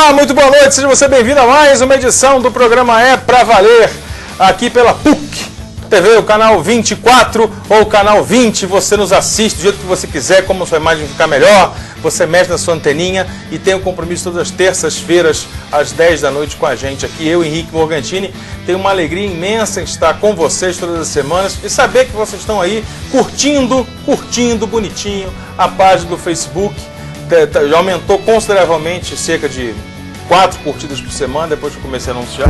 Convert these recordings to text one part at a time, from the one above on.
Olá, muito boa noite, seja você bem-vindo a mais uma edição do programa É Pra Valer, aqui pela PUC TV, o canal 24 ou o canal 20, você nos assiste do jeito que você quiser, como a sua imagem ficar melhor, você mexe na sua anteninha e tem um compromisso todas as terças-feiras, às 10 da noite com a gente aqui, eu, Henrique Morgantini, tenho uma alegria imensa em estar com vocês todas as semanas e saber que vocês estão aí curtindo bonitinho a página do Facebook. Já aumentou consideravelmente, cerca de 4 curtidas por semana, depois que eu comecei a anunciar.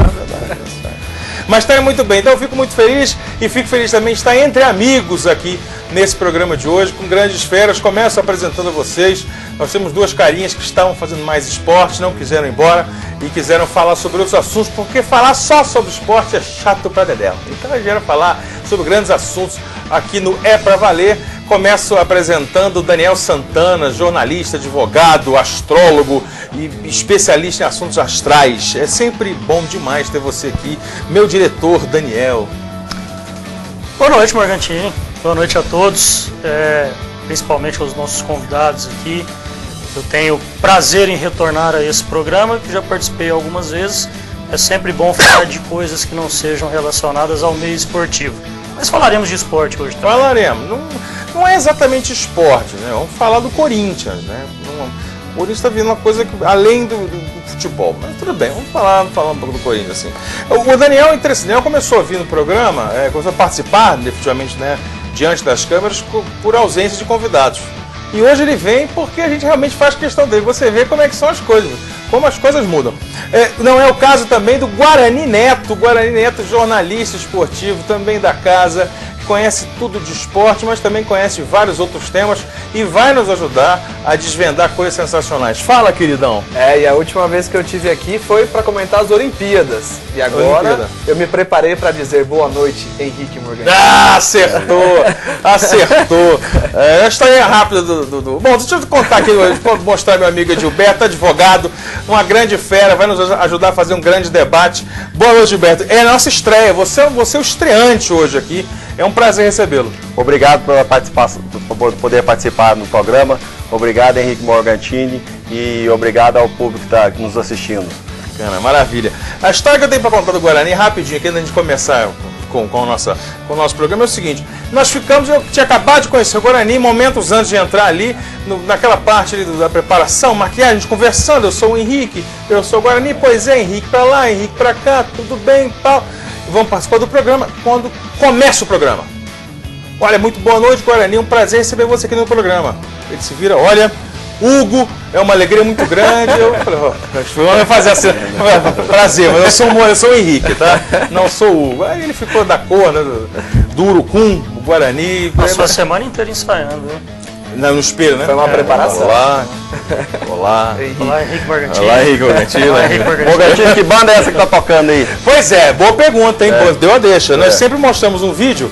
Mas está muito bem, então eu fico muito feliz e fico feliz também de estar entre amigos aqui nesse programa de hoje, com grandes feras. Começo apresentando a vocês. Nós temos duas carinhas que estavam fazendo mais esporte, não quiseram ir embora e quiseram falar sobre outros assuntos, porque falar só sobre esporte é chato pra dedéu. Então eles vieram falar sobre grandes assuntos aqui no É Pra Valer. Começo apresentando Daniel Santana, jornalista, advogado, astrólogo e especialista em assuntos astrais. É sempre bom demais ter você aqui, meu diretor Daniel. Boa noite, Morgantini. Boa noite a todos, principalmente aos nossos convidados aqui. Eu tenho prazer em retornar a esse programa, que já participei algumas vezes. É sempre bom falar de coisas que não sejam relacionadas ao meio esportivo. Mas falaremos de esporte hoje também. Falaremos. Não é exatamente esporte, né? Vamos falar do Corinthians, né? O Corinthians está vindo uma coisa que, além do futebol, mas tudo bem, vamos falar um pouco do Corinthians, assim. O Daniel, interessante, Daniel começou a vir no programa, começou a participar, definitivamente, né, diante das câmeras, por ausência de convidados. E hoje ele vem porque a gente realmente faz questão dele. Você vê como é que são as coisas, como as coisas mudam. Não é o caso também do Guarani Neto, jornalista esportivo, também da casa, conhece tudo de esporte, mas também conhece vários outros temas e vai nos ajudar a desvendar coisas sensacionais. Fala, queridão. E a última vez que eu estive aqui foi para comentar as Olimpíadas. E agora eu me preparei para dizer boa noite, Henrique Morgantini. Acertou! A história rápida do... Bom, deixa eu contar aqui, vou mostrar meu amigo Gilberto, advogado, uma grande fera, vai nos ajudar a fazer um grande debate. Boa noite, Gilberto. É a nossa estreia, você é o estreante hoje aqui. É um prazer recebê-lo. Obrigado pela participação, por poder participar no programa. Obrigado, Henrique Morgantini, e obrigado ao público que está nos assistindo. Bacana, maravilha. A história que eu tenho para contar do Guarani, rapidinho, aqui antes de começar com o nosso programa, é o seguinte. Eu tinha acabado de conhecer o Guarani, momentos antes de entrar ali, naquela parte ali da preparação, maquiagem, a gente conversando, eu sou o Henrique, eu sou o Guarani, pois é, Henrique para lá, Henrique para cá, tudo bem, pau. Vamos participar do programa quando começa o programa. Olha, muito boa noite, Guarani, um prazer receber você aqui no programa. Ele se vira, olha, Hugo, é uma alegria muito grande. Eu falei, vamos fazer assim, prazer, mas eu sou o Henrique, tá? Não sou o Hugo. Aí ele ficou da cor, né, do Urucum, o Guarani. Passou a semana inteira ensaiando, viu? No espelho, né? Foi uma preparação. Olá, Henrique Morgantini. Olá, Henrique Morgantini. Morgantini, que banda é essa que tá tocando aí? Pois é, boa pergunta, hein? Deu a deixa. Nós sempre mostramos um vídeo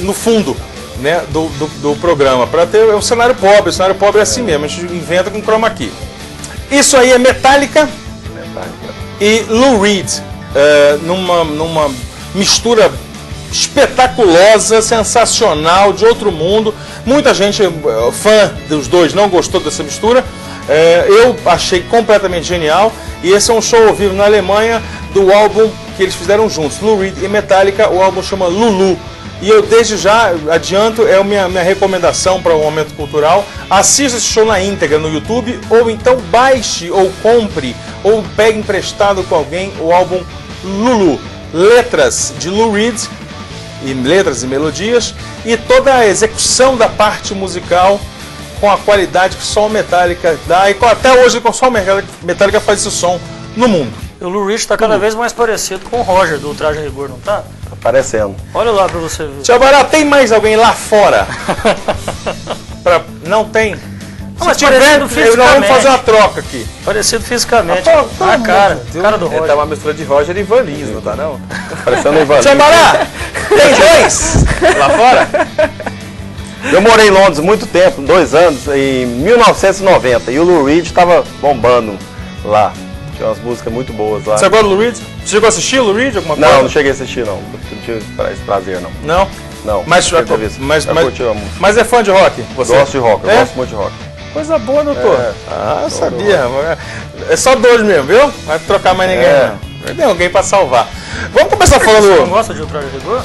no fundo, né, do programa, para ter um cenário pobre. O cenário pobre é assim mesmo, a gente inventa com chroma key. Isso aí é Metallica e Lou Reed, numa mistura espetaculosa, sensacional, de outro mundo. Muita gente, fã dos dois, não gostou dessa mistura. Eu achei completamente genial. E esse é um show ao vivo na Alemanha do álbum que eles fizeram juntos, Lou Reed e Metallica. O álbum chama Lulu. E eu desde já adianto, é a minha recomendação para o momento cultural. Assista esse show na íntegra no YouTube, ou então baixe ou compre ou pegue emprestado com alguém o álbum Lulu. Letras de Lou Reed, e letras e melodias, e toda a execução da parte musical com a qualidade que só o Metallica dá, e até hoje só o Metallica faz esse som no mundo. O Lou Reed está cada vez mais parecido com o Roger do Traje a Rigor, não tá? Tá parecendo. Olha lá pra você ver. Tia Bará, tem mais alguém lá fora? Não tem? Não, mas parecido fisicamente. Nós vamos fazer uma troca aqui. Parecido fisicamente. A cara do Roger. Tá uma mistura de Roger e Vanis, não tá não? Parecendo o Ivan. Tia Bará, tem dois lá fora? Eu morei em Londres muito tempo, 2 anos, em 1990, e o Lou Reed estava bombando lá. Tinha umas músicas muito boas lá. Você gosta do Lou Reed? Você chegou a assistir o Lou Reed? Alguma coisa? Não, não cheguei a assistir não. Não tive esse prazer não. Não? Não. Mas é fã de rock? Você? Gosto de rock, eu gosto muito de rock. Coisa boa, doutor. Sabia. É só 2 mesmo, viu? Não vai trocar mais ninguém, não. Tem alguém pra salvar. Vamos começar falando... Você não gosta de O Traje a Rigor?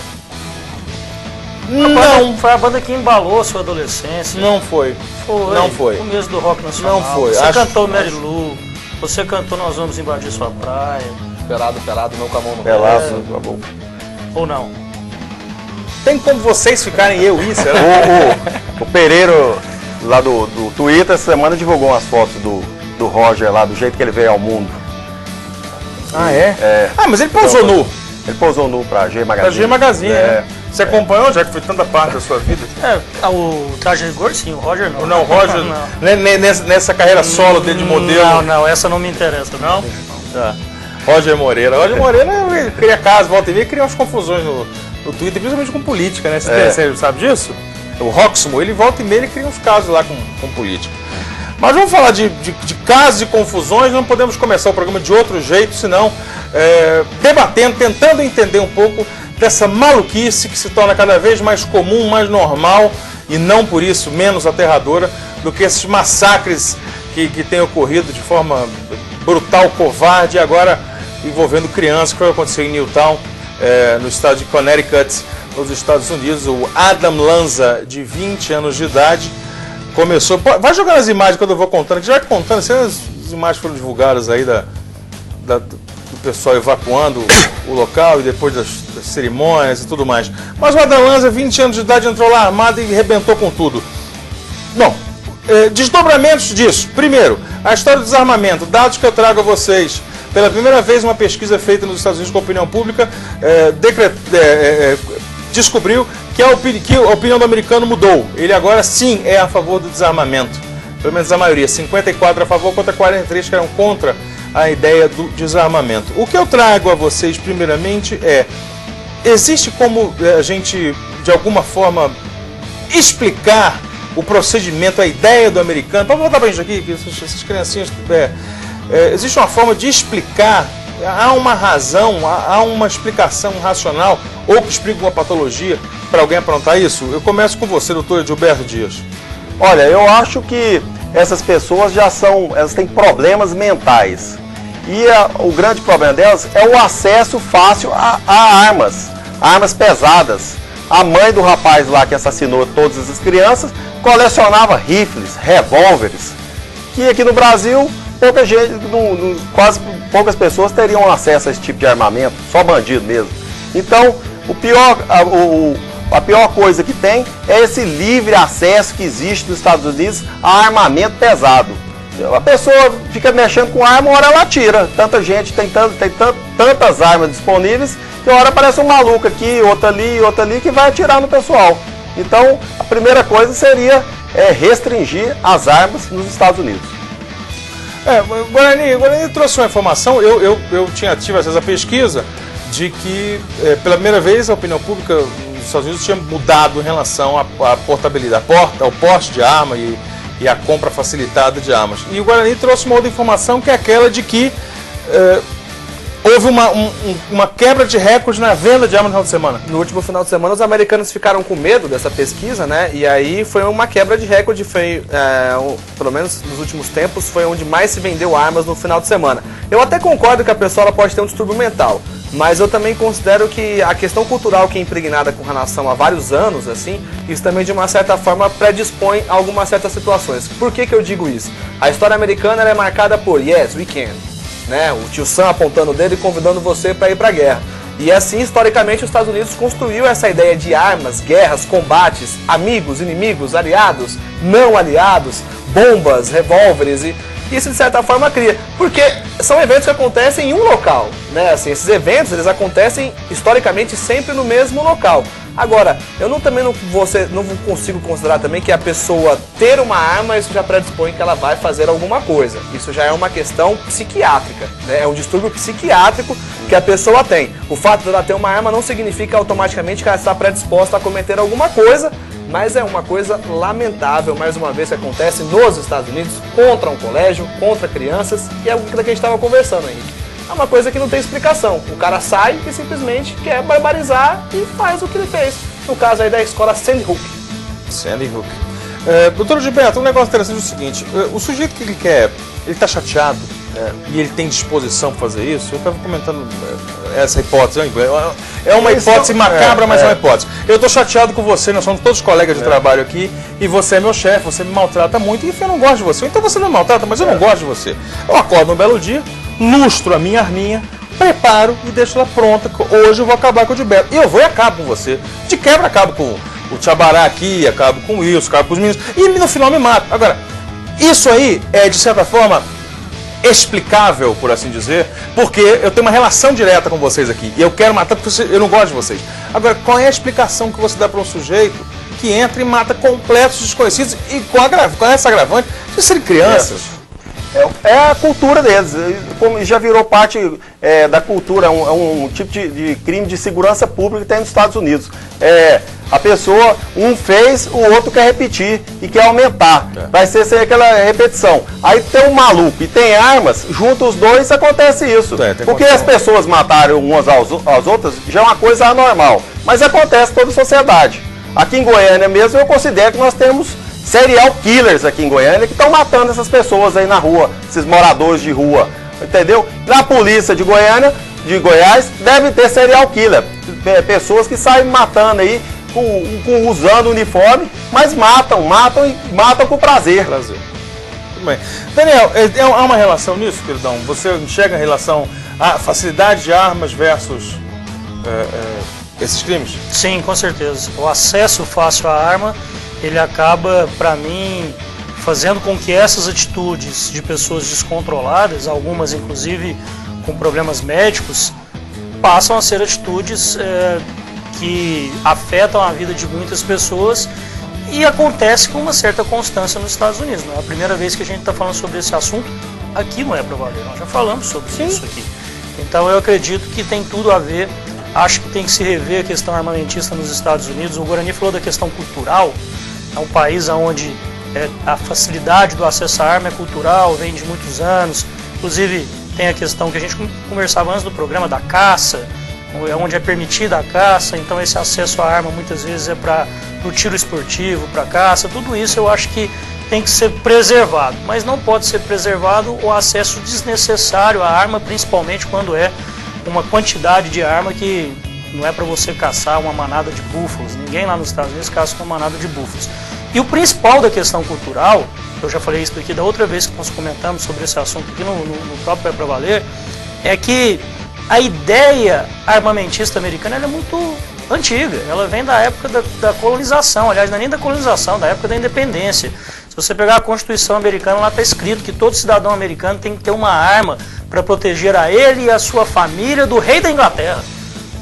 Não. Foi a banda que embalou a sua adolescência. Não foi. Não foi. O começo do rock nacional. Não foi. Você cantou Mary Lou. Você cantou Nós Vamos Invadir Sua Praia. Pelado, não com a mão no Pelado, Ou não? Tem como vocês ficarem isso, O Pereiro, lá do Twitter, essa semana divulgou umas fotos do Roger lá, do jeito que ele veio ao mundo. Ah, é? Mas ele pousou nu. Ele pousou nu pra G Magazine. Pra G Magazine, né? Você acompanhou, já que foi tanta parte da sua vida? O Traje a Rigor, sim, o Roger não. Não, o Roger, nessa carreira solo dele de modelo. Não, essa não me interessa, não. Roger Moreira ele cria casos, volta e meia, cria umas confusões no Twitter, principalmente com política, né? Você sabe disso? O Roxmo, ele volta e meia, ele cria uns casos lá com política. Mas vamos falar de casos e confusões, não podemos começar o programa de outro jeito, senão debatendo, tentando entender um pouco dessa maluquice que se torna cada vez mais comum, mais normal e não por isso menos aterradora do que esses massacres que têm ocorrido de forma brutal, covarde, e agora envolvendo crianças, que vai acontecer em Newtown, no estado de Connecticut, nos Estados Unidos. O Adam Lanza, de 20 anos de idade, começou... Vai jogando as imagens quando eu vou contando, que já vai contando, as imagens foram divulgadas aí do pessoal evacuando o local e depois das cerimônias e tudo mais. Mas o Adam Lanza, 20 anos de idade, entrou lá armado e arrebentou com tudo. Bom, desdobramentos disso. Primeiro, a história do desarmamento. Dados que eu trago a vocês. Pela primeira vez, uma pesquisa feita nos Estados Unidos com a opinião pública descobriu que a opinião do americano mudou. Ele agora sim é a favor do desarmamento. Pelo menos a maioria. 54 a favor contra 43 que eram contra a ideia do desarmamento. O que eu trago a vocês primeiramente existe como a gente de alguma forma explicar o procedimento, a ideia do americano. Vamos voltar para a gente aqui, que essas criancinhas... existe uma forma de explicar, há uma razão, há uma explicação racional ou que explica uma patologia para alguém aprontar isso? Eu começo com você, doutor Gilberto Dias. Olha, eu acho que essas pessoas elas têm problemas mentais. E o grande problema delas é o acesso fácil a armas pesadas. A mãe do rapaz lá que assassinou todas essas crianças colecionava rifles, revólveres, que aqui no Brasil poucas pessoas teriam acesso a esse tipo de armamento, só bandido mesmo. Então, a pior coisa que tem é esse livre acesso que existe nos Estados Unidos a armamento pesado. A pessoa fica mexendo com arma, uma hora ela atira. Tanta gente tem tantas armas disponíveis que uma hora aparece um maluco aqui, outro ali, que vai atirar no pessoal. Então, a primeira coisa seria restringir as armas nos Estados Unidos. Guarani trouxe uma informação, eu tive acesso à pesquisa de que pela primeira vez a opinião pública nos Estados Unidos tinha mudado em relação à portabilidade, ao porte de arma e a compra facilitada de armas. E o Guarani trouxe uma outra informação, que é aquela de que houve uma quebra de recorde na venda de armas no final de semana. No último final de semana, os americanos ficaram com medo dessa pesquisa, né? E aí foi uma quebra de recorde, pelo menos nos últimos tempos, foi onde mais se vendeu armas no final de semana. Eu até concordo que a pessoa ela pode ter um distúrbio mental, mas eu também considero que a questão cultural que é impregnada com relação a vários anos, assim, isso também de uma certa forma predispõe a algumas certas situações. Por que eu digo isso? A história americana ela é marcada por yes, we can. Né? O tio Sam apontando o dedo e convidando você para ir para a guerra. E assim, historicamente, os Estados Unidos construiu essa ideia de armas, guerras, combates, amigos, inimigos, aliados, não aliados, bombas, revólveres, e isso de certa forma cria. Porque são eventos que acontecem em um local, né? Assim, esses eventos eles acontecem historicamente sempre no mesmo local. Agora, eu também não consigo considerar também que a pessoa ter uma arma, isso já predispõe que ela vai fazer alguma coisa. Isso já é uma questão psiquiátrica, né? É um distúrbio psiquiátrico que a pessoa tem. O fato de ela ter uma arma não significa automaticamente que ela está predisposta a cometer alguma coisa, mas é uma coisa lamentável, mais uma vez, que acontece nos Estados Unidos, contra um colégio, contra crianças, e é o que a gente estava conversando, Henrique. É uma coisa que não tem explicação. O cara sai e simplesmente quer barbarizar e faz o que ele fez. No caso aí da escola Sandy Hook. Sandy Hook. Doutor Gilberto, um negócio interessante é o seguinte, o sujeito que ele quer, ele está chateado e ele tem disposição para fazer isso, eu estava comentando essa hipótese, é uma hipótese macabra, mas é uma hipótese. Eu estou chateado com você, nós somos todos colegas de trabalho aqui, e você é meu chefe, você me maltrata muito, e eu não gosto de você. Então você não me maltrata, mas eu não gosto de você. Eu acordo um belo dia, lustro a minha arminha, preparo e deixo ela pronta. Hoje eu vou acabar com o Gilberto. E eu vou e acabo com você. De quebra, acabo com o Tchabará aqui, acabo com o Wilson, acabo com os meninos. E no final me mato. Agora, isso aí é, de certa forma, explicável, por assim dizer, porque eu tenho uma relação direta com vocês aqui. E eu quero matar porque eu não gosto de vocês. Agora, qual é a explicação que você dá para um sujeito que entra e mata completos desconhecidos e com essa agravante de serem crianças? É a cultura deles, como já virou parte da cultura, é um tipo de crime de segurança pública que tem nos Estados Unidos. A pessoa, um fez, o outro quer repetir e quer aumentar. Vai ser sem aquela repetição. Aí tem um maluco e tem armas, junto os dois acontece isso. Porque as pessoas matarem umas às outras já é uma coisa anormal, mas acontece em toda a sociedade. Aqui em Goiânia mesmo eu considero que nós temos serial killers aqui em Goiânia que estão matando essas pessoas aí na rua, esses moradores de rua, entendeu? Na polícia de Goiânia, de Goiás, deve ter serial killer, pessoas que saem matando aí, usando uniforme, mas matam com prazer. Muito bem. Daniel, há uma relação nisso, queridão? Você enxerga a relação, a facilidade de armas versus esses crimes? Sim, com certeza. O acesso fácil à arma, ele acaba, para mim, fazendo com que essas atitudes de pessoas descontroladas, algumas inclusive com problemas médicos, passam a ser atitudes que afetam a vida de muitas pessoas e acontece com uma certa constância nos Estados Unidos. Não é a primeira vez que a gente está falando sobre esse assunto aqui no É Pra Valer, nós já falamos sobre isso aqui. Então eu acredito que tem tudo a ver, acho que tem que se rever a questão armamentista nos Estados Unidos. O Guarani falou da questão cultural. É um país onde a facilidade do acesso à arma é cultural, vem de muitos anos. Inclusive, tem a questão que a gente conversava antes do programa da caça, onde é permitida a caça. Então, esse acesso à arma muitas vezes é para o tiro esportivo, para a caça. Tudo isso eu acho que tem que ser preservado. Mas não pode ser preservado o acesso desnecessário à arma, principalmente quando é uma quantidade de arma que não é para você caçar uma manada de búfalos. Ninguém lá nos Estados Unidos caça uma manada de búfalos. E o principal da questão cultural, eu já falei isso aqui da outra vez que nós comentamos sobre esse assunto aqui no próprio É Pra Valer, é que a ideia armamentista americana ela é muito antiga. Ela vem da época da colonização, aliás, não é nem da colonização, da época da independência. Se você pegar a Constituição americana, lá está escrito que todo cidadão americano tem que ter uma arma para proteger a ele e a sua família do rei da Inglaterra.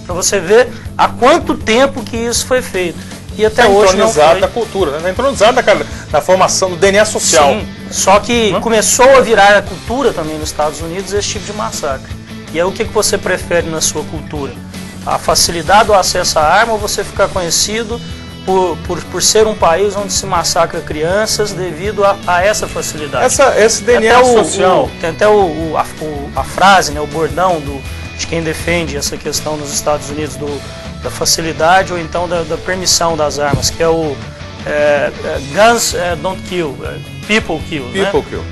Para você ver há quanto tempo que isso foi feito. E até hoje não foi. Está entronizado da cultura, né? Está entronizado da formação do DNA social. Sim, só que começou a virar a cultura também nos Estados Unidos esse tipo de massacre. E aí o que você prefere na sua cultura? A facilidade do acesso à arma ou você ficar conhecido por ser um país onde se massacra crianças devido a essa facilidade? Esse DNA social. Tem até a frase, né, o bordão de quem defende essa questão nos Estados Unidos da facilidade ou então da permissão das armas, que é o Guns don't kill, people kill. People kill.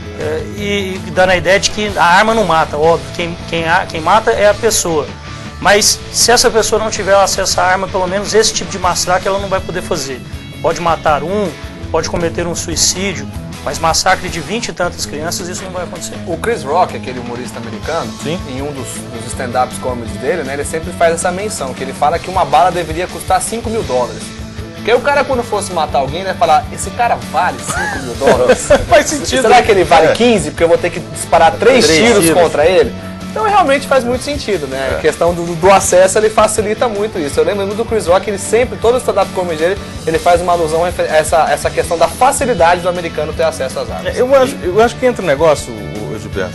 E dando a ideia de que a arma não mata, óbvio, quem mata é a pessoa. Mas se essa pessoa não tiver acesso à arma, pelo menos esse tipo de massacre ela não vai poder fazer. Pode matar pode cometer um suicídio, mas massacre de 20 e tantas crianças, isso não vai acontecer. O Chris Rock, aquele humorista americano, em um dos stand-ups comedy dele, né, ele sempre faz essa menção, que ele fala que uma bala deveria custar $5 mil. Porque o cara, quando fosse matar alguém, vai falar, esse cara vale $5 mil? Faz sentido. Será que ele vale 15? Porque eu vou ter que disparar 3 tiros contra ele? Então realmente faz muito sentido, né? A questão do acesso, ele facilita muito isso. Eu lembro do Chris Rock, ele sempre, todo o stand-up comedy dele, ele faz uma alusão a essa questão da facilidade do americano ter acesso às armas. Eu acho que entra um negócio, Gilberto,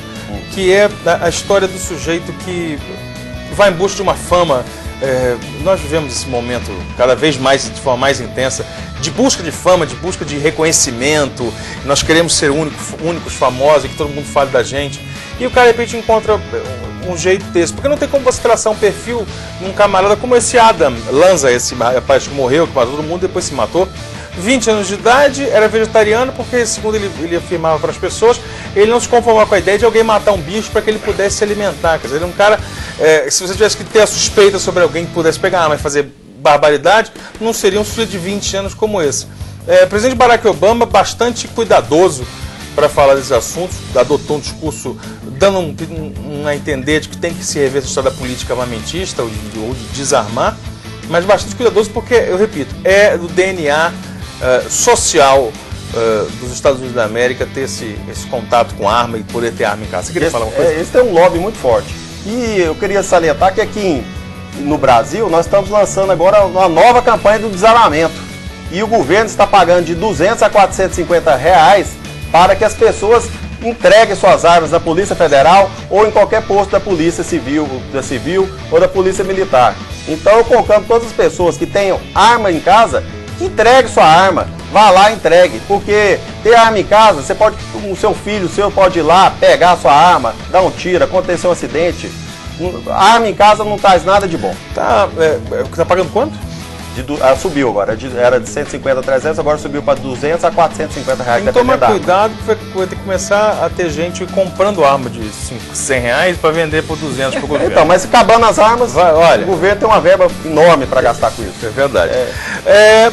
que é a história do sujeito que vai em busca de uma fama. Nós vivemos esse momento cada vez mais, de forma mais intensa, de busca de fama, de busca de reconhecimento. Nós queremos ser únicos, famosos, que todo mundo fale da gente. E o cara, de repente, encontra um jeito desse. Porque não tem como você traçar um perfil num camarada como esse Adam Lanza, esse rapaz que morreu, que matou todo mundo, depois se matou. 20 anos de idade, era vegetariano porque, segundo ele afirmava para as pessoas, ele não se conformava com a ideia de alguém matar um bicho para que ele pudesse se alimentar. Quer dizer, ele é um cara, se você tivesse que ter a suspeita sobre alguém que pudesse pegar arma e fazer barbaridade, não seria um sujeito de 20 anos como esse. O presidente Barack Obama, bastante cuidadoso para falar desses assuntos, adotou um discurso dando a entender de que tem que se rever essa história da política armamentista ou de desarmar, mas bastante cuidadoso porque, eu repito, é do DNA social dos Estados Unidos da América ter esse contato com arma e poder ter arma em casa. Você queria falar uma coisa? Esse tem um lobby muito forte. E eu queria salientar que aqui no Brasil nós estamos lançando agora uma nova campanha do desarmamento. E o governo está pagando de R$200 a R$450 para que as pessoas entreguem suas armas na Polícia Federal ou em qualquer posto da Polícia Civil ou da Polícia Militar. Então eu convoco todas as pessoas que tenham arma em casa, que entregue sua arma, vá lá e entregue, porque ter arma em casa, o seu filho pode ir lá, pegar a sua arma, dar um tiro, acontecer um acidente. A arma em casa não traz nada de bom. Tá pagando quanto? Subiu agora, era de 150 a 300, agora subiu para 200 a R$450. Tem que tomar cuidado, porque vai ter que começar a ter gente comprando arma de R$100 para vender por 200 para o governo. Então, mas acabando as armas, olha, o governo tem uma verba enorme para gastar com isso. É verdade.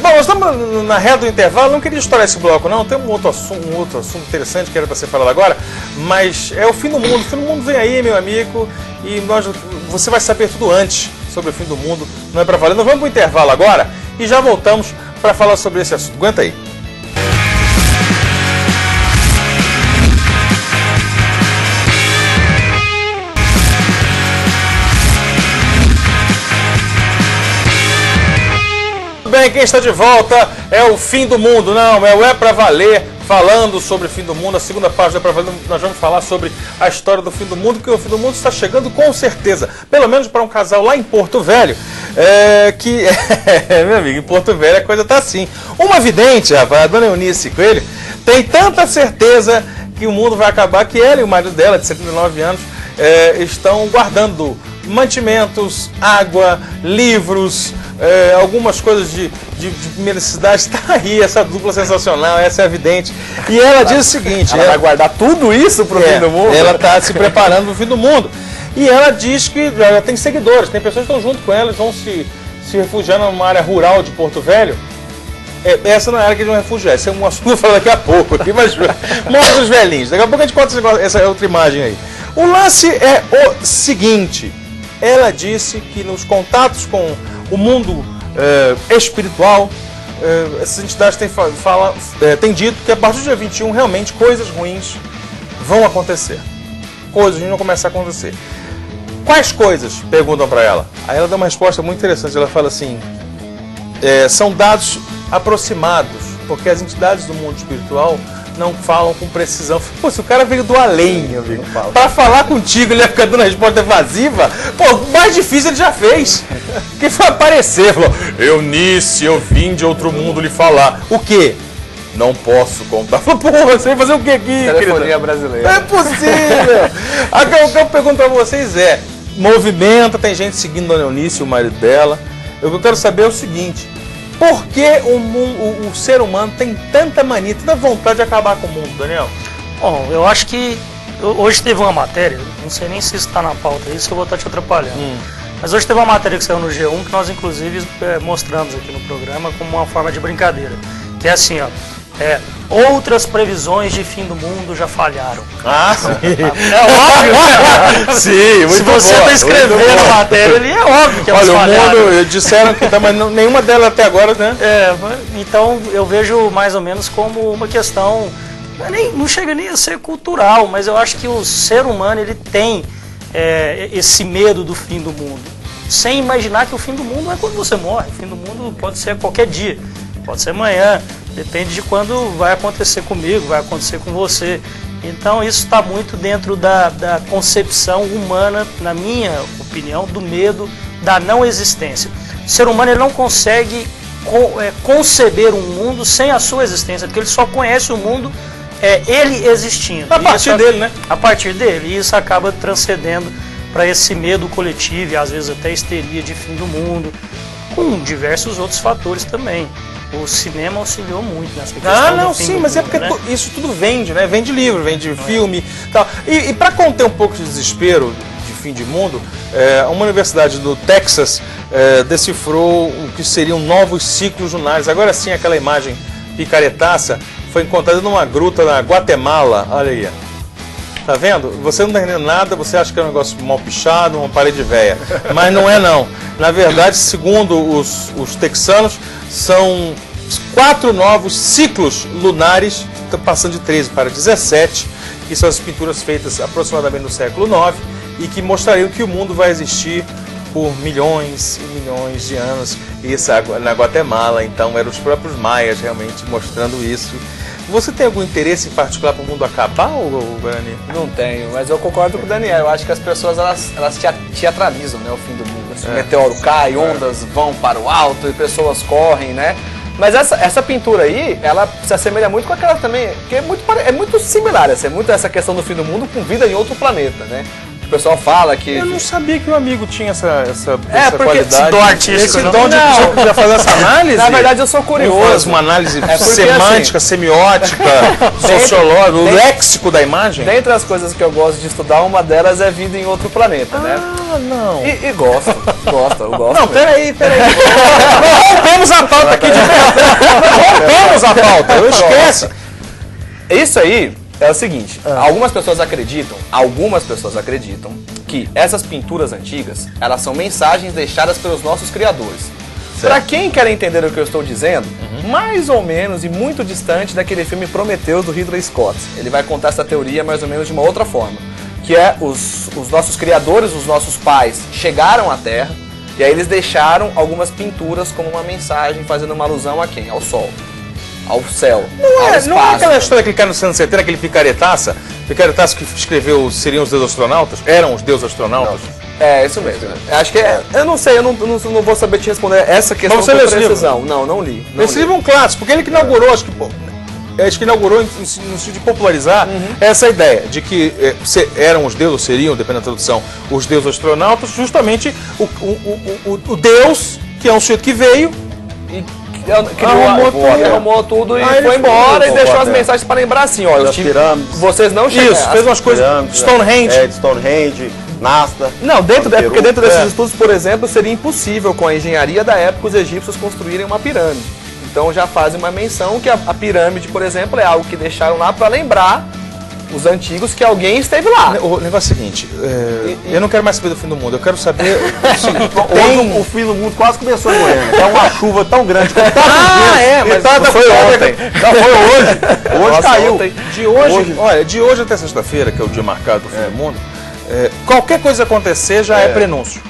Bom, nós estamos na reta do intervalo, não queria estourar esse bloco não, tem um outro assunto interessante que era para ser falado agora, mas é o fim do mundo. O fim do mundo vem aí, meu amigo, e você vai saber tudo antes sobre o fim do mundo, não é para valer. Nós vamos para o intervalo agora e já voltamos para falar sobre esse assunto. Aguenta aí. Bem, quem está de volta é o fim do mundo, não, é pra valer, falando sobre o fim do mundo. A segunda parte do É Pra Valer, nós vamos falar sobre a história do fim do mundo, que o fim do mundo está chegando com certeza, pelo menos para um casal lá em Porto Velho, meu amigo, em Porto Velho a coisa tá assim. Uma vidente, rapaz, a dona Eunice Coelho, tem tanta certeza que o mundo vai acabar que ela e o marido dela, de 79 anos, estão guardando mantimentos, água, livros, algumas coisas de primeira necessidade. Está aí essa dupla sensacional, essa é a vidente. E ela diz o seguinte: ela vai guardar tudo isso para o fim do mundo? Ela está se preparando para o fim do mundo. E ela diz que ela tem seguidores, tem pessoas que estão junto com ela, vão se refugiar numa área rural de Porto Velho. Essa não é a área que eles vão refugiar, esse é um assunto que eu vou falar daqui a pouco aqui, mas mostra os velhinhos. Daqui a pouco a gente conta essa outra imagem aí. O lance é o seguinte: ela disse que nos contatos com o mundo espiritual, essas entidades têm dito que a partir do dia 21 realmente coisas ruins vão acontecer. Coisas ruins vão começar a acontecer. Quais coisas? Perguntam para ela. Aí ela dá uma resposta muito interessante. Ela fala assim: são dados aproximados, porque as entidades do mundo espiritual não falam com precisão. Pô, se o cara veio do além, amigo, pra falar contigo, ele ia ficar dando resposta evasiva, pô, o mais difícil ele já fez. Que foi aparecer, falou: Eunice, eu vim de outro mundo lhe falar. O quê? Não posso contar. Falou: pô, você vai fazer o que aqui, telefonia brasileira. Não é possível. O que eu pergunto pra vocês movimenta, tem gente seguindo a Dona Eunice, o marido dela. O que eu quero saber é o seguinte: por que o ser humano tem tanta mania, tanta vontade de acabar com o mundo, Daniel? Bom, eu acho que hoje teve uma matéria, não sei nem se isso está na pauta, isso que eu vou estar te atrapalhando. Mas hoje teve uma matéria que saiu no G1 que nós inclusive mostramos aqui no programa como uma forma de brincadeira. Que é assim, ó, outras previsões de fim do mundo já falharam. Ah, sim. É óbvio. Sim, muito se você está escrevendo a matéria ali, é óbvio que elas falharam. Olha, o mundo, disseram que mas nenhuma delas até agora, né? Então eu vejo mais ou menos como uma questão, não chega nem a ser cultural, mas eu acho que o ser humano ele tem esse medo do fim do mundo, sem imaginar que o fim do mundo não é quando você morre. O fim do mundo pode ser a qualquer dia, pode ser amanhã, depende de quando vai acontecer comigo, vai acontecer com você. Então isso está muito dentro da concepção humana, na minha opinião, do medo da não existência. O ser humano ele não consegue conceber um mundo sem a sua existência, porque ele só conhece o mundo ele existindo. A partir dele, né? A partir dele. E isso acaba transcendendo para esse medo coletivo e às vezes até histeria de fim do mundo, com diversos outros fatores também. o cinema auxiliou muito nessa questão. Ah, não, do fim sim, do mas é mundo, porque né? isso tudo vende, né? Vende livro, vende filme e tal. E para conter um pouco de desespero de fim de mundo, uma universidade do Texas decifrou o que seriam novos ciclos lunares. Agora sim, aquela imagem picaretaça foi encontrada numa gruta na Guatemala. Olha aí. Tá vendo? Você não tá entendendo nada, você acha que é um negócio mal pichado, uma parede velha. Mas não é não. Na verdade, segundo os texanos, são 4 novos ciclos lunares, estão passando de 13 para 17, que são as pinturas feitas aproximadamente no século IX e que mostrariam que o mundo vai existir por milhões e milhões de anos. Isso na Guatemala, então eram os próprios maias realmente mostrando isso. Você tem algum interesse em particular para o mundo acabar, Guarani? Não tenho, mas eu concordo com o Daniel. Eu acho que as pessoas elas teatralizam, né, o fim do mundo. Assim, meteoro cai, ondas vão para o alto e pessoas correm, né? Mas essa pintura aí, ela se assemelha muito com aquela também, que é muito similar, assim, é muito essa questão do fim do mundo com vida em outro planeta, né? O pessoal fala que... Eu não sabia que o amigo tinha essa porque qualidade. esse dom artístico, Esse não? dom de já fazer essa análise? Na verdade, eu sou curioso. Faz uma análise porque, semântica, assim, semiótica, sociológica, o léxico da imagem? Dentre as coisas que eu gosto de estudar, uma delas é vida em outro planeta, né? Ah, não. E gosto, eu gosto. Não, mesmo. peraí. Rompemos a pauta aqui de verdade. Rompemos a pauta, não esquece. Isso aí é o seguinte, algumas pessoas acreditam que essas pinturas antigas, elas são mensagens deixadas pelos nossos criadores. Para quem quer entender o que eu estou dizendo, mais ou menos e muito distante daquele filme Prometheus do Ridley Scott. Ele vai contar essa teoria mais ou menos de uma outra forma, que é os nossos criadores, os nossos pais, chegaram à Terra e aí eles deixaram algumas pinturas como uma mensagem, fazendo uma alusão a quem? Ao Sol. Ao céu, ao espaço. Não é aquela história que ele cai no anos 70, aquele picaretaço que escreveu seriam os deuses astronautas? Eram os deuses astronautas? É, isso mesmo. Acho que eu não sei, eu não vou saber te responder essa questão com precisão. Não li. Esse livro é um clássico, porque ele que inaugurou, acho que inaugurou no sentido de popularizar essa ideia de que eram os deuses, seriam, dependendo da tradução, os deuses astronautas, justamente o Deus, que é um sujeito que veio e arrumou tudo e foi embora e deixou as mensagens para lembrar assim, ó, vocês não chegaram. Isso, fez umas coisas, Stonehenge, Nazca. Não, porque dentro desses estudos, por exemplo, seria impossível com a engenharia da época os egípcios construírem uma pirâmide. Então já fazem uma menção que a pirâmide, por exemplo, é algo que deixaram lá para lembrar os antigos que alguém esteve lá. O negócio é o seguinte, eu não quero mais saber do fim do mundo, eu quero saber... Hoje o fim do mundo quase começou em Goiânia. É uma chuva tão grande que mas foi ontem. Não, foi hoje. Hoje caiu. De hoje até sexta-feira, que é o dia marcado do fim do mundo, qualquer coisa acontecer já é prenúncio.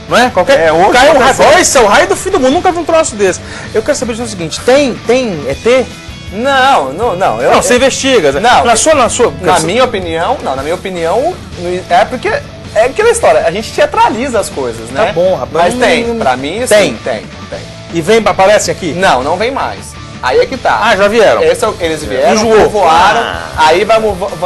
Não é? Hoje cai um raio. Esse é o raio do fim do mundo, nunca vi um troço desse. Eu quero saber o seguinte, tem ET? Não. Você investiga. Não. Na minha opinião, é porque é aquela história, a gente teatraliza as coisas, né? Tá bom, rapaz. Mas pra mim, sim, tem. E aparecem aqui? Não vem mais. Aí é que tá. Ah, já vieram. Eles vieram, voaram. Aí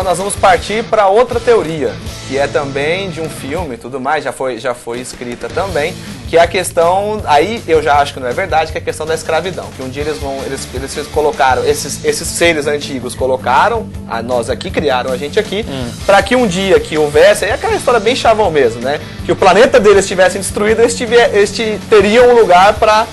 nós vamos partir para outra teoria, que é também de um filme e tudo mais, já foi escrita também, que é a questão, aí eu já acho que não é verdade, que é a questão da escravidão. Que um dia eles colocaram, esses seres antigos colocaram nós aqui, criaram a gente aqui, para que um dia que houvesse, aí é aquela história bem chavão mesmo, né? Que o planeta deles estivesse destruído, eles teriam um lugar para,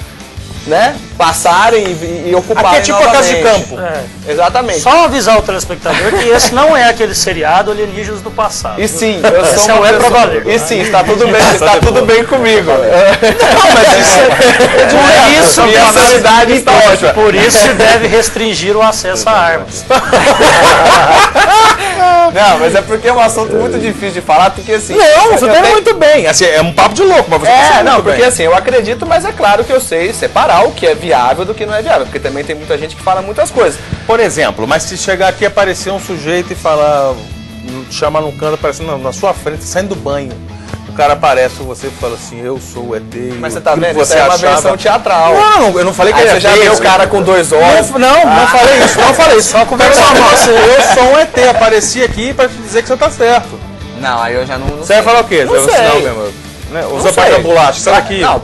né, passarem e ocuparem. Aqui é tipo novamente. a casa de campo. Exatamente. Só avisar o telespectador que esse não é aquele seriado Alienígenas do Passado. E sim, eu sou Esse é o uma É Pra pessoa... Valer. E sim, está tudo bem, está tudo bem comigo. Não, mas isso minha sanidade está ótima. Por isso se deve restringir o acesso a armas. Não, mas é porque é um assunto muito difícil de falar, porque assim... Não, você tá muito bem. Assim, é um papo de louco, mas você tá não, muito porque bem. assim, eu acredito, mas é claro que eu sei separar o que é viável do que não é viável, porque também tem muita gente que fala muitas coisas. Por exemplo, mas se chegar aqui e aparecer um sujeito e falar, chamar num canto, aparecendo na sua frente, saindo do banho, o cara aparece com você e fala assim, eu sou o ET. Mas você tá vendo? Você Isso é uma achava... versão teatral. Não, eu não falei que ele você já viu o cara com 2 olhos. Não falei isso. Só conversa eu sou um ET, apareci aqui pra te dizer que você tá certo. Não, aí eu já não Você vai falar o quê? Não Você vai sei. ensinar mesmo? né? Usa para bolacha, será que a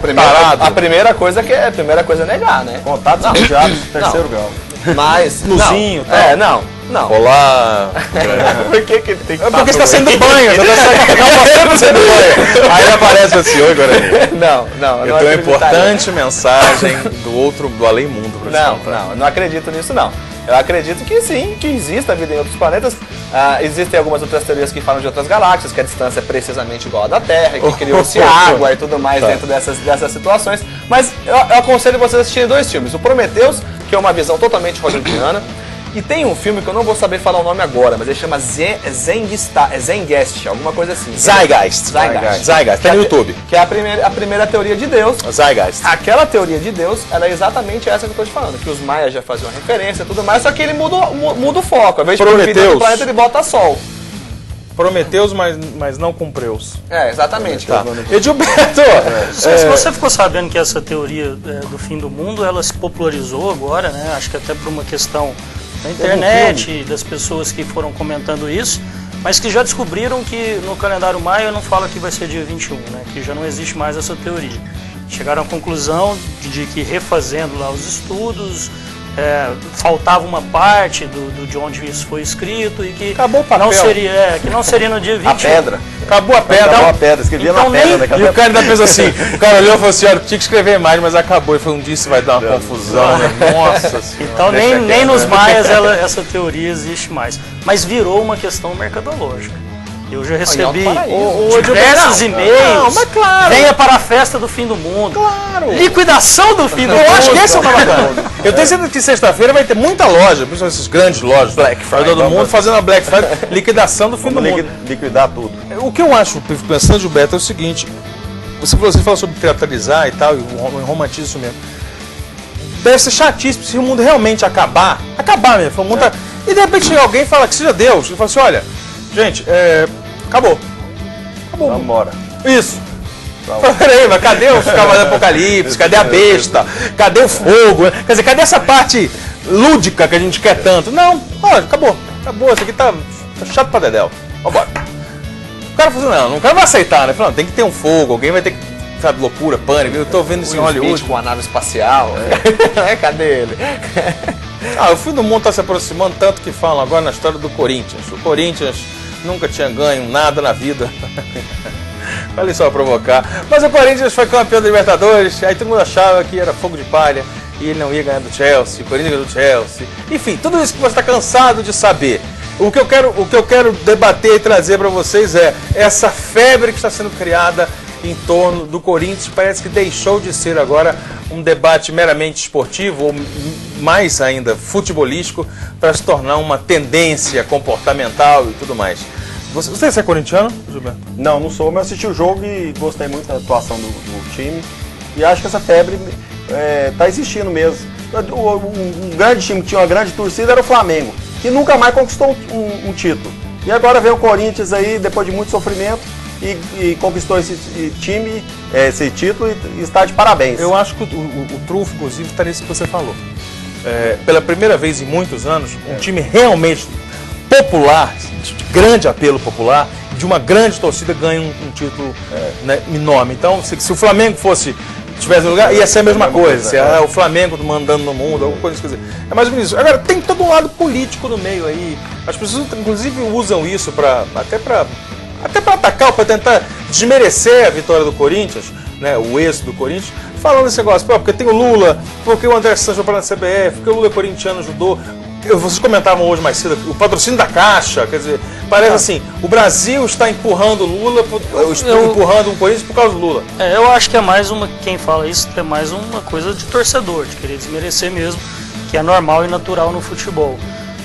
primeira coisa é negar, né? Contatos imediatos, terceiro grau. Mas... Nuzinho, não. Olá. Por que ele tem que... É porque você tá saindo do banho. Saindo do banho. Aí aparece assim, oi, Guarani. Não. Eu tenho uma importante mensagem do além mundo pra você. Não, não acredito nisso, não. Eu acredito que sim, que existe a vida em outros planetas. Existem algumas outras teorias que falam de outras galáxias, que a distância é precisamente igual à da Terra, que criou-se água e tudo mais dentro dessas situações. Mas eu aconselho vocês a assistirem 2 filmes. O Prometheus, que é uma visão totalmente hollywoodiana, e tem um filme que eu não vou saber falar o nome agora, mas ele chama Zengest, alguma coisa assim. Zeitgeist. Tá no YouTube. Que é a primeira teoria de Deus. Zeitgeist. Aquela teoria de Deus, ela é exatamente essa que eu estou te falando, que os maias já faziam uma referência e tudo mais, só que ele muda o foco. Ao invés de vida do planeta, ele bota sol. Prometeus, mas não cumpriu-os. Exatamente. Tá. Edilberto! Se você ficou sabendo que essa teoria do fim do mundo, ela se popularizou agora, né? Acho que até por uma questão da internet, das pessoas que foram comentando isso, mas que já descobriram que no calendário maia não fala que vai ser dia 21, né? Que já não existe mais essa teoria. Chegaram à conclusão de que, refazendo lá os estudos, faltava uma parte de onde isso foi escrito e que acabou o papel. Que não seria no dia 21. A pedra. Acabou a pedra. Acabou a pedra, escrevia então na pedra daquela. E o cara ainda pensa assim, o cara olhou e falou assim, olha, tinha que escrever mais, mas acabou. E foi um dia isso vai dar uma confusão, né? Nossa senhora. Então nem nos maias essa teoria existe mais. Mas virou uma questão mercadológica. Eu já recebi diversos e-mails. Mas claro. Venha para a festa do fim do mundo. Claro. Liquidação do fim do mundo. Eu acho que esse é o bacana. Eu tenho certeza que sexta-feira vai ter muita loja, principalmente essas grandes lojas, Black Friday do mundo, fazendo a Black Friday, liquidação do fim do mundo. Liquidar tudo. O que eu acho, pensando, Gilberto, é o seguinte, você falou sobre teatralizar e tal, e o romantismo isso mesmo. Deve ser chatíssimo se o mundo realmente acabar mesmo. O mundo e de repente chega alguém e fala que seja Deus, e fala assim, olha, gente, acabou. Vamos embora. Isso. Peraí, mas cadê os Cavaleiros do Apocalipse? Cadê a besta? Cadê o fogo? Quer dizer, cadê essa parte lúdica que a gente quer tanto? Não, olha, acabou. Acabou, isso aqui tá chato pra dedéu. Vambora. O cara falou assim, não, o cara vai aceitar, né? Falou, tem que ter um fogo, alguém vai ter que, sabe, loucura, pânico. Eu tô vendo isso em Hollywood. Com a nave espacial. Cadê ele? O fim do mundo tá se aproximando, tanto que falam agora na história do Corinthians. O Corinthians nunca tinha ganho nada na vida. Falei só pra provocar. Mas o Corinthians foi campeão da Libertadores, aí todo mundo achava que era fogo de palha e ele não ia ganhar do Chelsea, o Corinthians ganhou do Chelsea. Enfim, tudo isso que você está cansado de saber. O que eu quero debater e trazer para vocês é essa febre que está sendo criada em torno do Corinthians. Parece que deixou de ser agora um debate meramente esportivo, ou mais ainda futebolístico, para se tornar uma tendência comportamental e tudo mais. Você é corintiano, Gilberto? Não sou, mas assisti o jogo e gostei muito da atuação do time. E acho que essa febre está existindo mesmo. Um grande time que tinha uma grande torcida era o Flamengo, que nunca mais conquistou um título. E agora vem o Corinthians aí, depois de muito sofrimento, e conquistou esse time, esse título, e está de parabéns. Eu acho que o trunfo, inclusive, está nisso que você falou. Pela primeira vez em muitos anos, um time realmente popular, de grande apelo popular, de uma grande torcida ganha um título enorme. Então, se o Flamengo tivesse no lugar, ia ser a mesma coisa. Se o Flamengo mandando no mundo, alguma coisa, quer dizer, é mais ou menos isso. Agora, tem todo um lado político no meio aí. As pessoas, inclusive, usam isso até para atacar, para tentar desmerecer a vitória do Corinthians, né, o êxito do Corinthians, falando esse negócio, porque tem o Lula, porque o André Santos foi para a CBF, porque o Lula é corintiano, ajudou. Vocês comentavam hoje mais cedo, o patrocínio da Caixa, quer dizer, parece assim, o Brasil está empurrando o Lula, empurrando o Corinthians por causa do Lula. Eu acho que quem fala isso é mais uma coisa de torcedor, de querer desmerecer mesmo, que é normal e natural no futebol.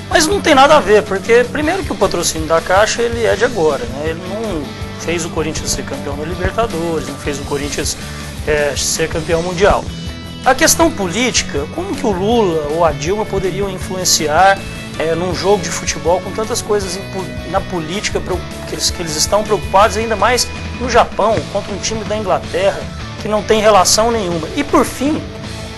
Mas não tem nada a ver, porque primeiro que o patrocínio da Caixa, ele é de agora, né? Ele não fez o Corinthians ser campeão da Libertadores, não fez o Corinthians ser campeão mundial. A questão política, como que o Lula ou a Dilma poderiam influenciar num jogo de futebol com tantas coisas na política que eles estão preocupados, ainda mais no Japão, contra um time da Inglaterra que não tem relação nenhuma. E por fim,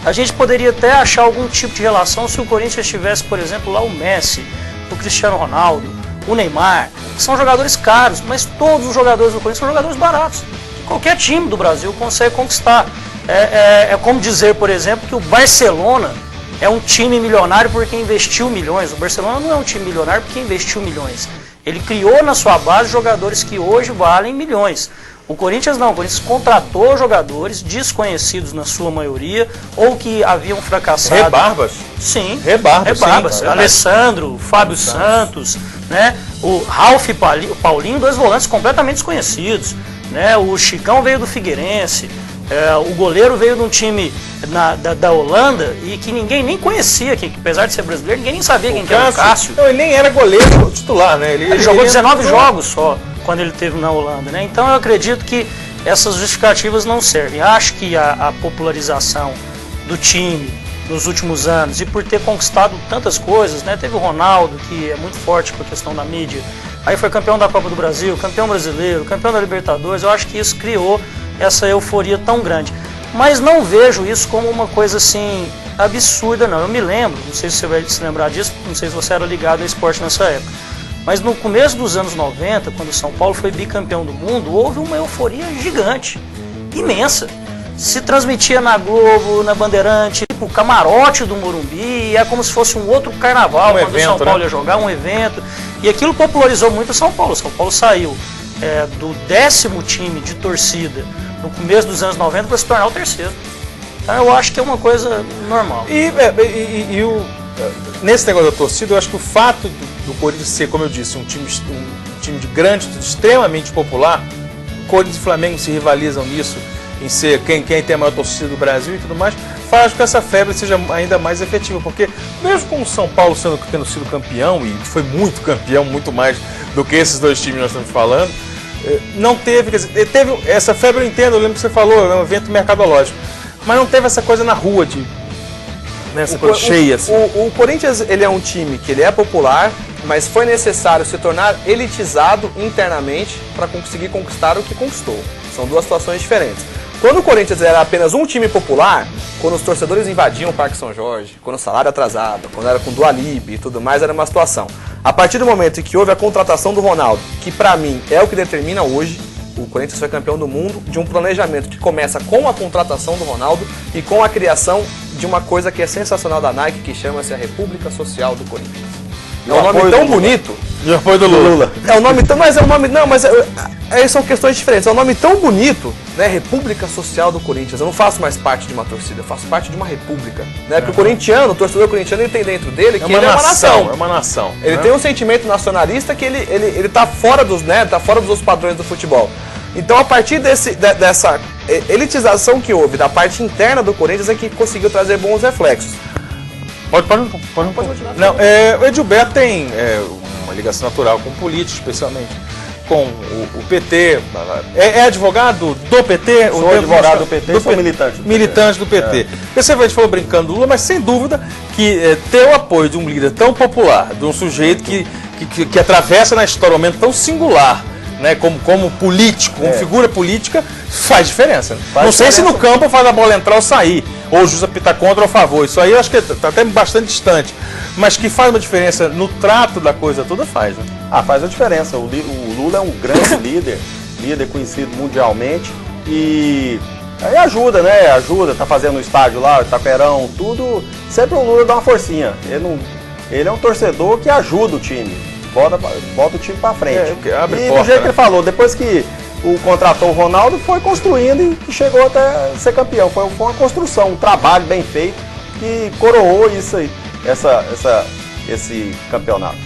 a gente poderia até achar algum tipo de relação se o Corinthians tivesse, por exemplo, lá o Messi, o Cristiano Ronaldo, o Neymar, que são jogadores caros, mas todos os jogadores do Corinthians são jogadores baratos, que qualquer time do Brasil consegue conquistar. É como dizer, por exemplo, que o Barcelona é um time milionário porque investiu milhões. O Barcelona não é um time milionário porque investiu milhões. Ele criou na sua base jogadores que hoje valem milhões. O Corinthians não, o Corinthians contratou jogadores desconhecidos na sua maioria ou que haviam fracassado. Rebarbas? Sim. Rebarbas. Sim, Alessandro, Fábio Santos, né? O Ralf e o Paulinho, 2 volantes completamente desconhecidos. Né? O Chicão veio do Figueirense. O goleiro veio de um time da Holanda e que ninguém nem conhecia, que apesar de ser brasileiro, ninguém nem sabia quem era o Cássio. Não, ele nem era goleiro titular, né? Ele jogou 19 jogos só quando ele esteve na Holanda, né? Então eu acredito que essas justificativas não servem. Acho que a popularização do time nos últimos anos e por ter conquistado tantas coisas, né? Teve o Ronaldo, que é muito forte com a questão da mídia, aí foi campeão da Copa do Brasil, campeão brasileiro, campeão da Libertadores. Eu acho que isso criou essa euforia tão grande. Mas não vejo isso como uma coisa assim absurda, não. Eu me lembro, não sei se você vai se lembrar disso, não sei se você era ligado ao esporte nessa época, mas no começo dos anos 90, quando o São Paulo foi bicampeão do mundo, houve uma euforia gigante, imensa. Se transmitia na Globo, na Bandeirante, o camarote do Morumbi, é como se fosse um outro carnaval, quando o São Paulo ia jogar, um evento. E aquilo popularizou muito o São Paulo. O São Paulo saiu do 10º time de torcida no começo dos anos 90 para se tornar o 3º. Então eu acho que é uma coisa normal. Nesse negócio da torcida, eu acho que o fato do Corinthians ser, como eu disse, um time de grande, extremamente popular, o Corinthians e o Flamengo se rivalizam nisso, em ser quem tem a maior torcida do Brasil e tudo mais, faz com que essa febre seja ainda mais efetiva, porque mesmo com o São Paulo tendo sido campeão, e foi muito campeão, muito mais do que esses 2 times que nós estamos falando, não teve, quer dizer, teve essa febre, eu entendo, eu lembro que você falou, é um evento mercadológico, mas não teve essa coisa na rua de essa coisa cheia assim. O Corinthians, ele é um time que ele é popular, mas foi necessário se tornar elitizado internamente para conseguir conquistar o que conquistou. São 2 situações diferentes. Quando o Corinthians era apenas um time popular, quando os torcedores invadiam o Parque São Jorge, quando o salário atrasado, quando era com Dua Lipa e tudo mais, era uma situação. A partir do momento em que houve a contratação do Ronaldo, que pra mim é o que determina hoje, o Corinthians foi campeão do mundo, de um planejamento que começa com a contratação do Ronaldo e com a criação de uma coisa que é sensacional da Nike, que chama-se a República Social do Corinthians. É um nome tão bonito. E apoio do Lula. É um nome tão, mas é um nome, não, mas aí são questões diferentes. É um nome tão bonito, né? República Social do Corinthians. Eu não faço mais parte de uma torcida, eu faço parte de uma república, né? Porque o corintiano, o torcedor corintiano, ele tem dentro dele que ele é uma nação. É uma nação. Ele tem um sentimento nacionalista que ele tá fora dos, né? Tá fora dos outros padrões do futebol. Então, a partir dessa elitização que houve da parte interna do Corinthians é que conseguiu trazer bons reflexos. Pode continuar. Não, o Edilberto tem uma ligação natural com políticos, especialmente com o PT. É advogado do PT? Sou advogado do PT, sou militante. Militante do PT. Você falou brincando do Lula, mas sem dúvida que ter o apoio de um líder tão popular, de um sujeito que atravessa na história um momento tão singular, né, como político, como figura política, faz diferença. Né? Não sei se no campo faz a bola entrar ou sair, ou o juiz apitar contra ou a favor. Isso aí eu acho que está até bastante distante. Mas que faz uma diferença no trato da coisa toda, faz. Né? Faz a diferença. O Lula é um grande líder conhecido mundialmente e aí ajuda, né? Tá fazendo o estádio lá, Itaquerão, tudo. Sempre o Lula dá uma forcinha. Ele é um torcedor que ajuda o time. Bota o time pra frente. Abre e porta, do jeito né? que ele falou, depois que contratou o Ronaldo, foi construindo e chegou até ser campeão. Foi uma construção, um trabalho bem feito que coroou isso aí, esse campeonato.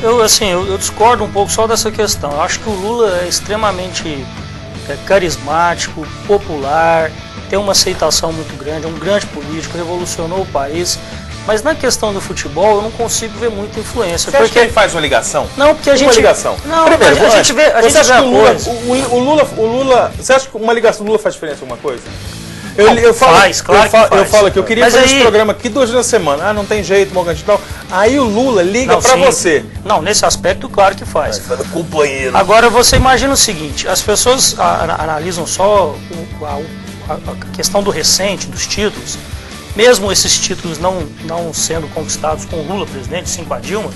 Eu discordo um pouco só dessa questão. Eu acho que o Lula é extremamente carismático, popular, tem uma aceitação muito grande, é um grande político, revolucionou o país. Mas na questão do futebol eu não consigo ver muita influência. Você acha que ele faz uma ligação? Não, porque a gente... Uma ligação? Não, primeiro, a gente vê a coisa. O Lula... Você acha que uma ligação do Lula faz diferença em alguma coisa? Eu falo que eu queria fazer esse programa aqui 2 vezes na semana. Não tem jeito, Morgante e tal. Aí o Lula liga pra você. Não, nesse aspecto, claro que faz. Companheiro. Agora você imagina o seguinte, as pessoas analisam só a questão do recente, dos títulos, mesmo esses títulos não sendo conquistados com o Lula presidente, sim com a Dilma,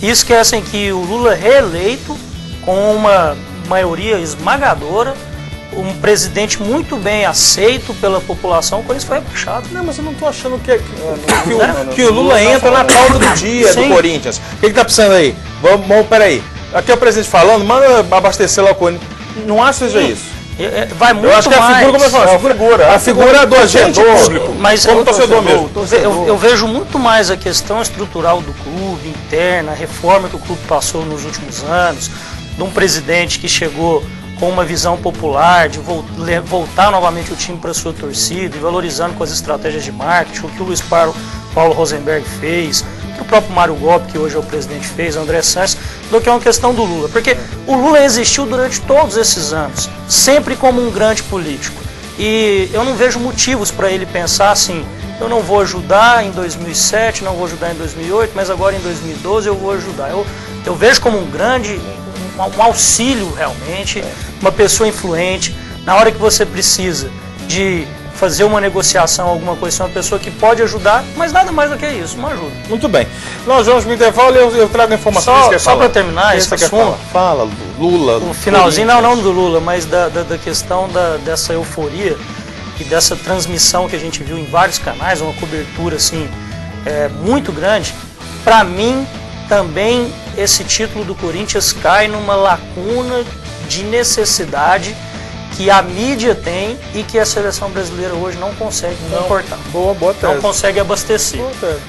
e esquecem que o Lula é reeleito com uma maioria esmagadora um presidente muito bem aceito pela população, o Corinthians foi rebaixado. Não, mas eu não estou achando que o Lula entra na pauta do dia. Sim. Do Corinthians. O que está precisando aí? Vamos, peraí. Aqui é o presidente falando, manda abastecer lá o Corinthians. Não acho que seja isso. Vai muito eu acho que mais. A figura, como eu falo, a figura do agente público, mas como torcedor mesmo. Eu vejo muito mais a questão estrutural do clube, interna, a reforma que o clube passou nos últimos anos, de um presidente que chegou com uma visão popular, de voltar novamente o time para a sua torcida, e valorizando com as estratégias de marketing, o que o Luiz Paulo Rosenberg fez, que o próprio Mário Golpe, que hoje é o presidente, fez, André Sanches, do que é uma questão do Lula. Porque o Lula existiu durante todos esses anos, sempre como um grande político. E eu não vejo motivos para ele pensar assim, eu não vou ajudar em 2007, não vou ajudar em 2008, mas agora em 2012 eu vou ajudar. Eu vejo como um grande, um auxílio realmente, uma pessoa influente, na hora que você precisa de fazer uma negociação, alguma coisa, é uma pessoa que pode ajudar, mas nada mais do que isso, uma ajuda. Muito bem. Nós vamos me intervalo e eu trago informações. Só para terminar esse assunto. Fala, Lula. O finalzinho, não do Lula, mas da questão dessa euforia e dessa transmissão que a gente viu em vários canais, uma cobertura assim, muito grande. Para mim, também esse título do Corinthians cai numa lacuna de necessidade que a mídia tem e que a seleção brasileira hoje não consegue comportar. Boa tese. Não consegue abastecer.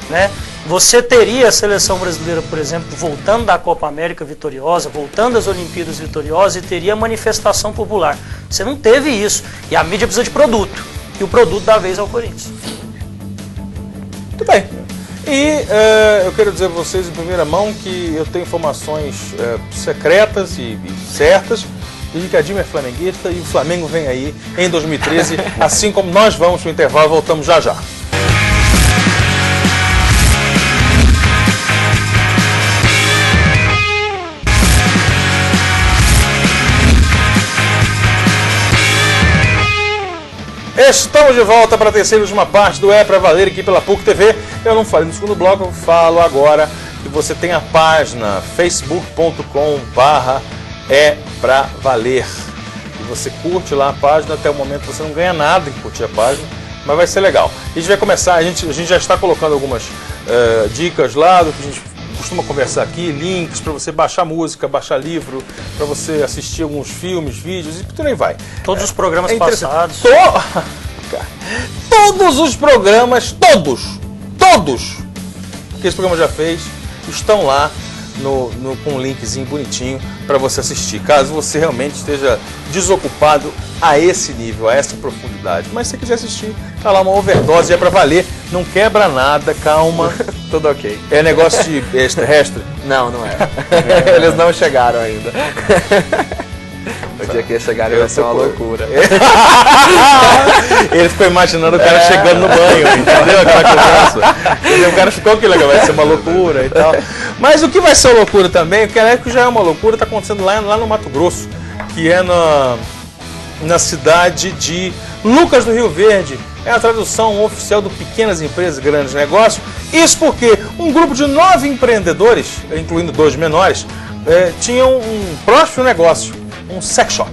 Né? Você teria a seleção brasileira, por exemplo, voltando da Copa América vitoriosa, voltando das Olimpíadas vitoriosas, e teria manifestação popular. Você não teve isso. E a mídia precisa de produto. E o produto da vez é o Corinthians. Muito bem. E eu quero dizer a vocês em primeira mão que eu tenho informações secretas e certas de que a Dilma é flamenguista e o Flamengo vem aí em 2013, assim como nós vamos para o intervalo, voltamos já já. Estamos de volta para a terceira e última parte do É Pra Valer aqui pela PUC TV. Eu não falei no segundo bloco, eu falo agora que você tem a página facebook.com/É Pra Valer. E você curte lá a página, até o momento você não ganha nada em curtir a página, mas vai ser legal. A gente vai começar, a gente já está colocando algumas dicas lá do que a gente costuma conversar aqui, links para você baixar música, baixar livro, para você assistir alguns filmes, vídeos e por aí vai. Todos os programas passados. Todos os programas, todos que esse programa já fez, estão lá com um linkzinho bonitinho para você assistir, caso você realmente esteja desocupado a esse nível, a essa profundidade. Mas se você quiser assistir, tá lá uma overdose, é para valer, não quebra nada, calma. Tudo ok. É negócio de extraterrestre? Não é. Eles não chegaram ainda. O dia que eles chegarem vai ser uma loucura. Ele ficou imaginando o cara chegando no banho, entendeu? Aquela conversa. O cara ficou que legal, vai ser uma loucura e tal. Mas o que vai ser uma loucura também, o que já é uma loucura, está acontecendo lá no Mato Grosso, que é na cidade de Lucas do Rio Verde. É a tradução oficial do Pequenas Empresas, Grandes Negócios. Isso porque um grupo de 9 empreendedores, incluindo 2 menores, tinham um próspero negócio. Um sex shop.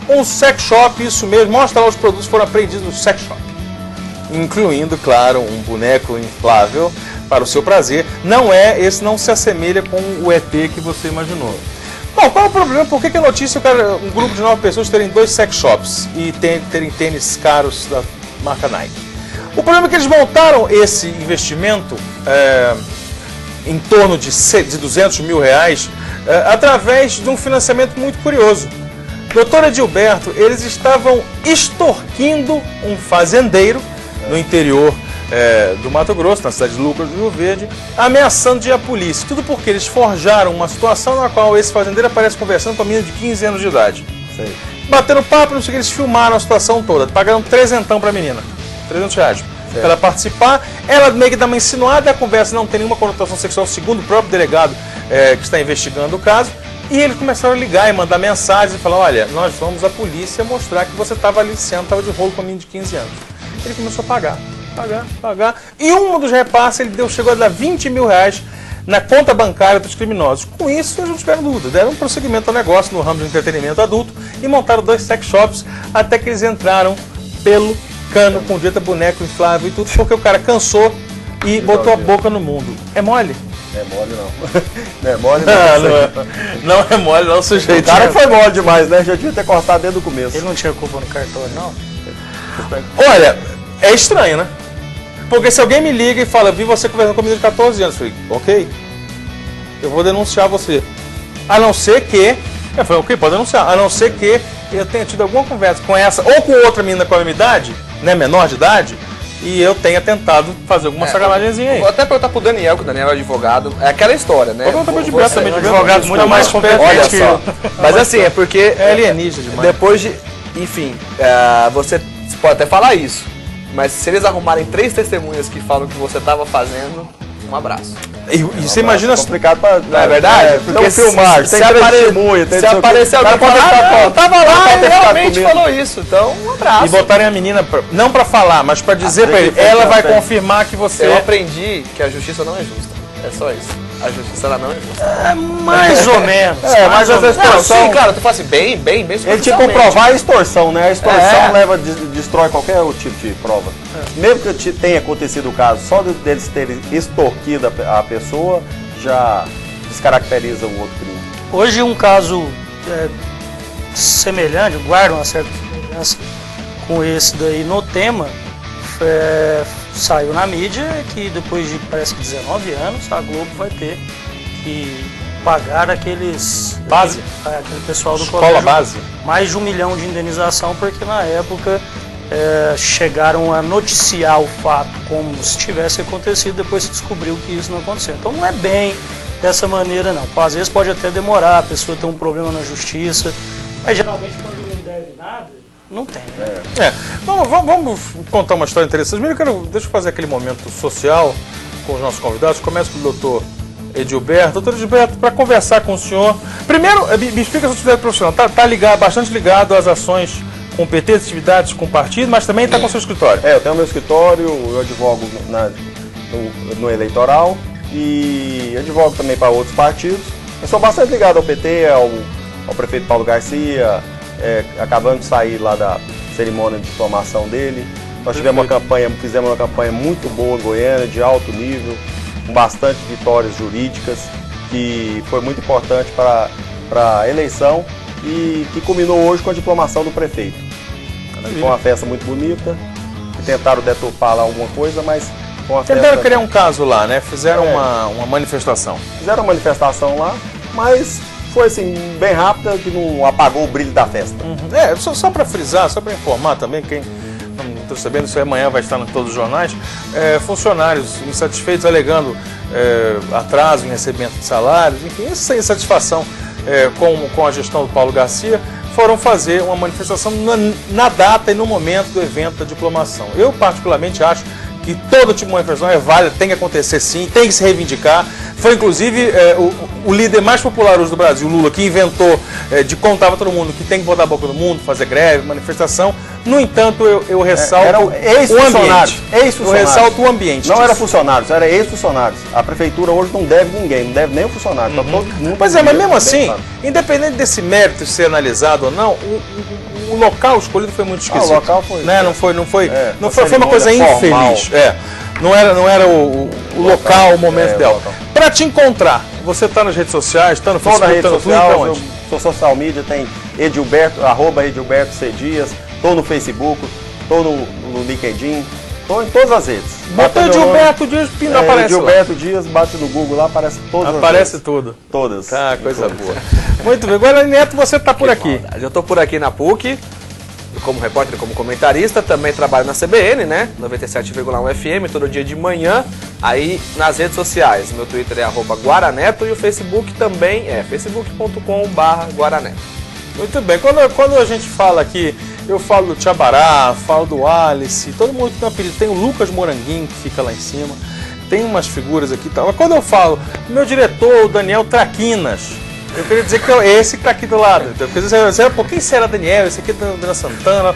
Um sex shop, isso mesmo. Mostra lá os produtos que foram apreendidos no sex shop. Incluindo, claro, um boneco inflável para o seu prazer. Esse não se assemelha com o ET que você imaginou. Bom, qual é o problema? Por que a notícia um grupo de 9 pessoas terem 2 sex shops e terem tênis caros da marca Nike? O problema é que eles montaram esse investimento em torno de 200 mil reais através de um financiamento muito curioso. Doutor Edilberto, eles estavam extorquindo um fazendeiro no interior do Mato Grosso, na cidade de Lucas do Rio Verde, ameaçando de ir à polícia. Tudo porque eles forjaram uma situação na qual esse fazendeiro aparece conversando com a menina de 15 anos de idade. Sei. Batendo papo, não sei o que, eles filmaram a situação toda, pagaram R$300 para a menina, R$300. Para ela participar, ela meio que dá uma insinuada, a conversa não tem nenhuma conotação sexual, segundo o próprio delegado que está investigando o caso, e eles começaram a ligar e mandar mensagens e falar: olha, nós vamos à polícia mostrar que você estava aliciando, estava de rolo com a menina de 15 anos. Ele começou a pagar, e um dos repasses chegou a dar 20 mil reais na conta bancária dos criminosos. Com isso, eles não tiveram dúvida, deram um prosseguimento ao negócio no ramo de entretenimento adulto e montaram 2 sex shops até que eles entraram pelo cano com dieta boneco inflável e tudo, porque o cara cansou e botou a boca no mundo. É mole? Não é mole não. Não é mole não. Não é mole não, sujeito. O cara foi mole demais, né? Já devia ter cortado desde o começo. Ele não tinha culpa no cartório, não? Olha, é estranho, né? Porque se alguém me liga e fala, vi você conversando com a menina de 14 anos, eu falei, ok, eu vou denunciar você. A não ser que, eu falei, ok, pode denunciar, a não ser que eu tenha tido alguma conversa com essa ou com outra menina com a mesma idade, né, menor de idade, e eu tenha tentado fazer alguma sacanagemzinha aí. Vou até perguntar pro Daniel, que o Daniel é advogado, é aquela história, né? Vou perguntar pro Gilberto também, um advogado muito mais competente Olha que só, eu. mas assim, é porque É alienígena demais. depois de, enfim, você pode até falar isso, mas se eles arrumarem 3 testemunhas que falam que você estava fazendo, um abraço. E você imagina... É complicado pra... Não é verdade? Porque filmar, se tem testemunha, tem se não sei o quê. aparecer O cara alguém pode falar, ficar eu tava lá pode e ter ficado realmente comigo. falou isso, então um abraço. E botarem a menina, não pra falar, mas pra dizer pra ele, ela vai confirmar que você... Eu aprendi que a justiça não é justa, é só isso. A justiça ela não é justa. É mais ou menos. É, mas às vezes Não, extorsão... sim, claro, tu fala assim, bem Ele tinha que superficialmente. comprovar a extorsão, né? A extorsão É. destrói qualquer tipo de prova. Mesmo que tenha acontecido o caso, só deles terem extorquido a pessoa, já descaracteriza o outro crime. Hoje um caso semelhante, guarda uma certa semelhança com esse daí no tema, saiu na mídia que depois de, parece que 19 anos, a Globo vai ter que pagar aqueles... Base. Aquele pessoal do Escola colégio, base. mais de 1 milhão de indenização, porque na época chegaram a noticiar o fato como se tivesse acontecido, depois se descobriu que isso não aconteceu. Então não é bem dessa maneira não. Às vezes pode até demorar, a pessoa tem um problema na justiça, mas geralmente quando não deve nada, não tem, né? Vamos contar uma história interessante. Primeiro, deixa eu fazer aquele momento social com os nossos convidados. Começo com o doutor Edilberto. Doutor Edilberto, para conversar com o senhor... Primeiro, me explica a sua atividade profissional. Está bastante ligado às ações com o PT, atividades com o partido, mas também está com o seu escritório. Eu tenho meu escritório, eu advogo no eleitoral e advogo também para outros partidos. Eu sou bastante ligado ao PT, ao prefeito Paulo Garcia, acabando de sair lá da cerimônia de diplomação dele. Nós fizemos uma campanha muito boa em Goiânia, de alto nível, com bastante vitórias jurídicas, que foi muito importante para a eleição e que culminou hoje com a diplomação do prefeito. Foi uma festa muito bonita, tentaram deturpar lá alguma coisa, mas foi uma festa... Tentaram criar um caso lá, né? Fizeram uma manifestação. Fizeram uma manifestação lá, mas foi assim, bem rápida, que não apagou o brilho da festa. Só para frisar, só para informar também, quem não estou sabendo, isso aí amanhã vai estar em todos os jornais, funcionários insatisfeitos alegando atraso em recebimento de salários, enfim, essa insatisfação com a gestão do Paulo Garcia, foram fazer uma manifestação na data e no momento do evento da diplomação. Eu particularmente acho que todo tipo de manifestação é válida, tem que acontecer sim, tem que se reivindicar. Foi inclusive o líder mais popular hoje do Brasil, Lula, que inventou de contar para todo mundo que tem que botar a boca no mundo, fazer greve, manifestação. No entanto, eu ressalto Eram ex-funcionários. Eu ressalto o ambiente. Não era funcionários, era ex-funcionários. A prefeitura hoje não deve ninguém, não deve nem o funcionário. Tá todo mundo Pois mas mesmo assim, independente desse mérito ser analisado ou não, o local escolhido foi muito esquisito. O local foi. Né? Não foi uma coisa formal. infeliz. Não era o local, o momento ideal. Para te encontrar, você está nas redes sociais, está no Estou na Facebook, rede está no social, Twitter, onde? eu sou social media, tem Edilberto, @Edilberto C. Dias, estou no Facebook, estou no LinkedIn, estou em todas as redes. Botou Edilberto Dias, não aparece Edilberto Dias, bate no Google lá, aparece todas as aparece redes. tudo. Todas. Tá, coisa boa. Muito bem. Agora, Neto, você está por aqui. Eu estou por aqui na PUC, como repórter e como comentarista, também trabalho na CBN, né? 97,1 FM, todo dia de manhã, aí nas redes sociais. Meu Twitter é @Guaraneto e o Facebook também é facebook.com/Guaraneto. Muito bem. Quando a gente fala aqui, eu falo do Tchabará, falo do Alice, todo mundo que tem um apelido. Tem o Lucas Moranguinho, que fica lá em cima. Tem umas figuras aqui e tal. Mas quando eu falo, meu diretor, o Daniel Traquinas, eu queria dizer que é esse que está aqui do lado. Porque você pô, quem será Daniel? Esse aqui é da Dona Santana.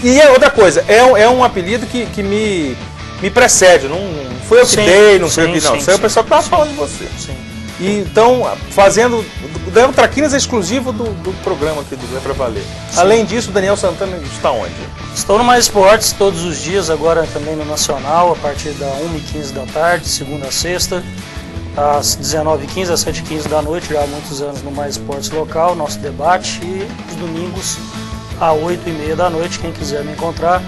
E outra coisa, é um apelido que me precede. Não foi eu que Sim, dei, não foi eu sim, que não. sim, Isso aí o sim. pessoal que tava falando de você. Sim. E então, fazendo. O Daniel Traquinas é exclusivo do programa aqui do É Pra Valer. Sim. Além disso, o Daniel Santana está onde? Estou no Mais Esportes todos os dias, agora também no Nacional, a partir da 1h15 da tarde, segunda a sexta, às 19h15, às 7h15 da noite, já há muitos anos no Mais Esportes local, nosso debate, e os domingos às 8h30 da noite, quem quiser me encontrar,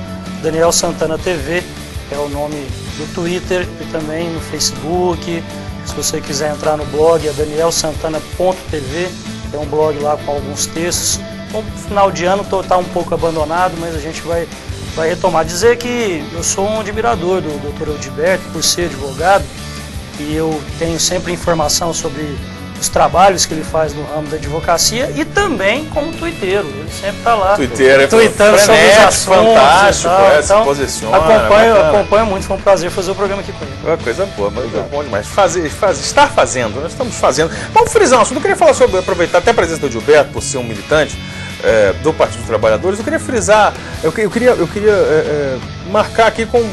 Daniel Santana TV, é o nome do Twitter e também no Facebook. Se você quiser entrar no blog, é danielsantana.tv, tem um blog lá com alguns textos. No final de ano está um pouco abandonado, mas a gente vai retomar. Dizer que eu sou um admirador do Dr. Eudilberto, por ser advogado, e eu tenho sempre informação sobre os trabalhos que ele faz no ramo da advocacia e também como tuiteiro. Ele sempre está lá tweetando sobre os assuntos, fantástico, se então, posiciona. acompanho muito, foi um prazer fazer o programa aqui com ele. Uma coisa boa, mas é bom demais. Estar fazendo, nós estamos fazendo. Vamos frisar um assunto. Eu queria falar sobre, aproveitar até a presença do Gilberto, por ser um militante do Partido dos Trabalhadores. Eu queria frisar, eu queria marcar aqui com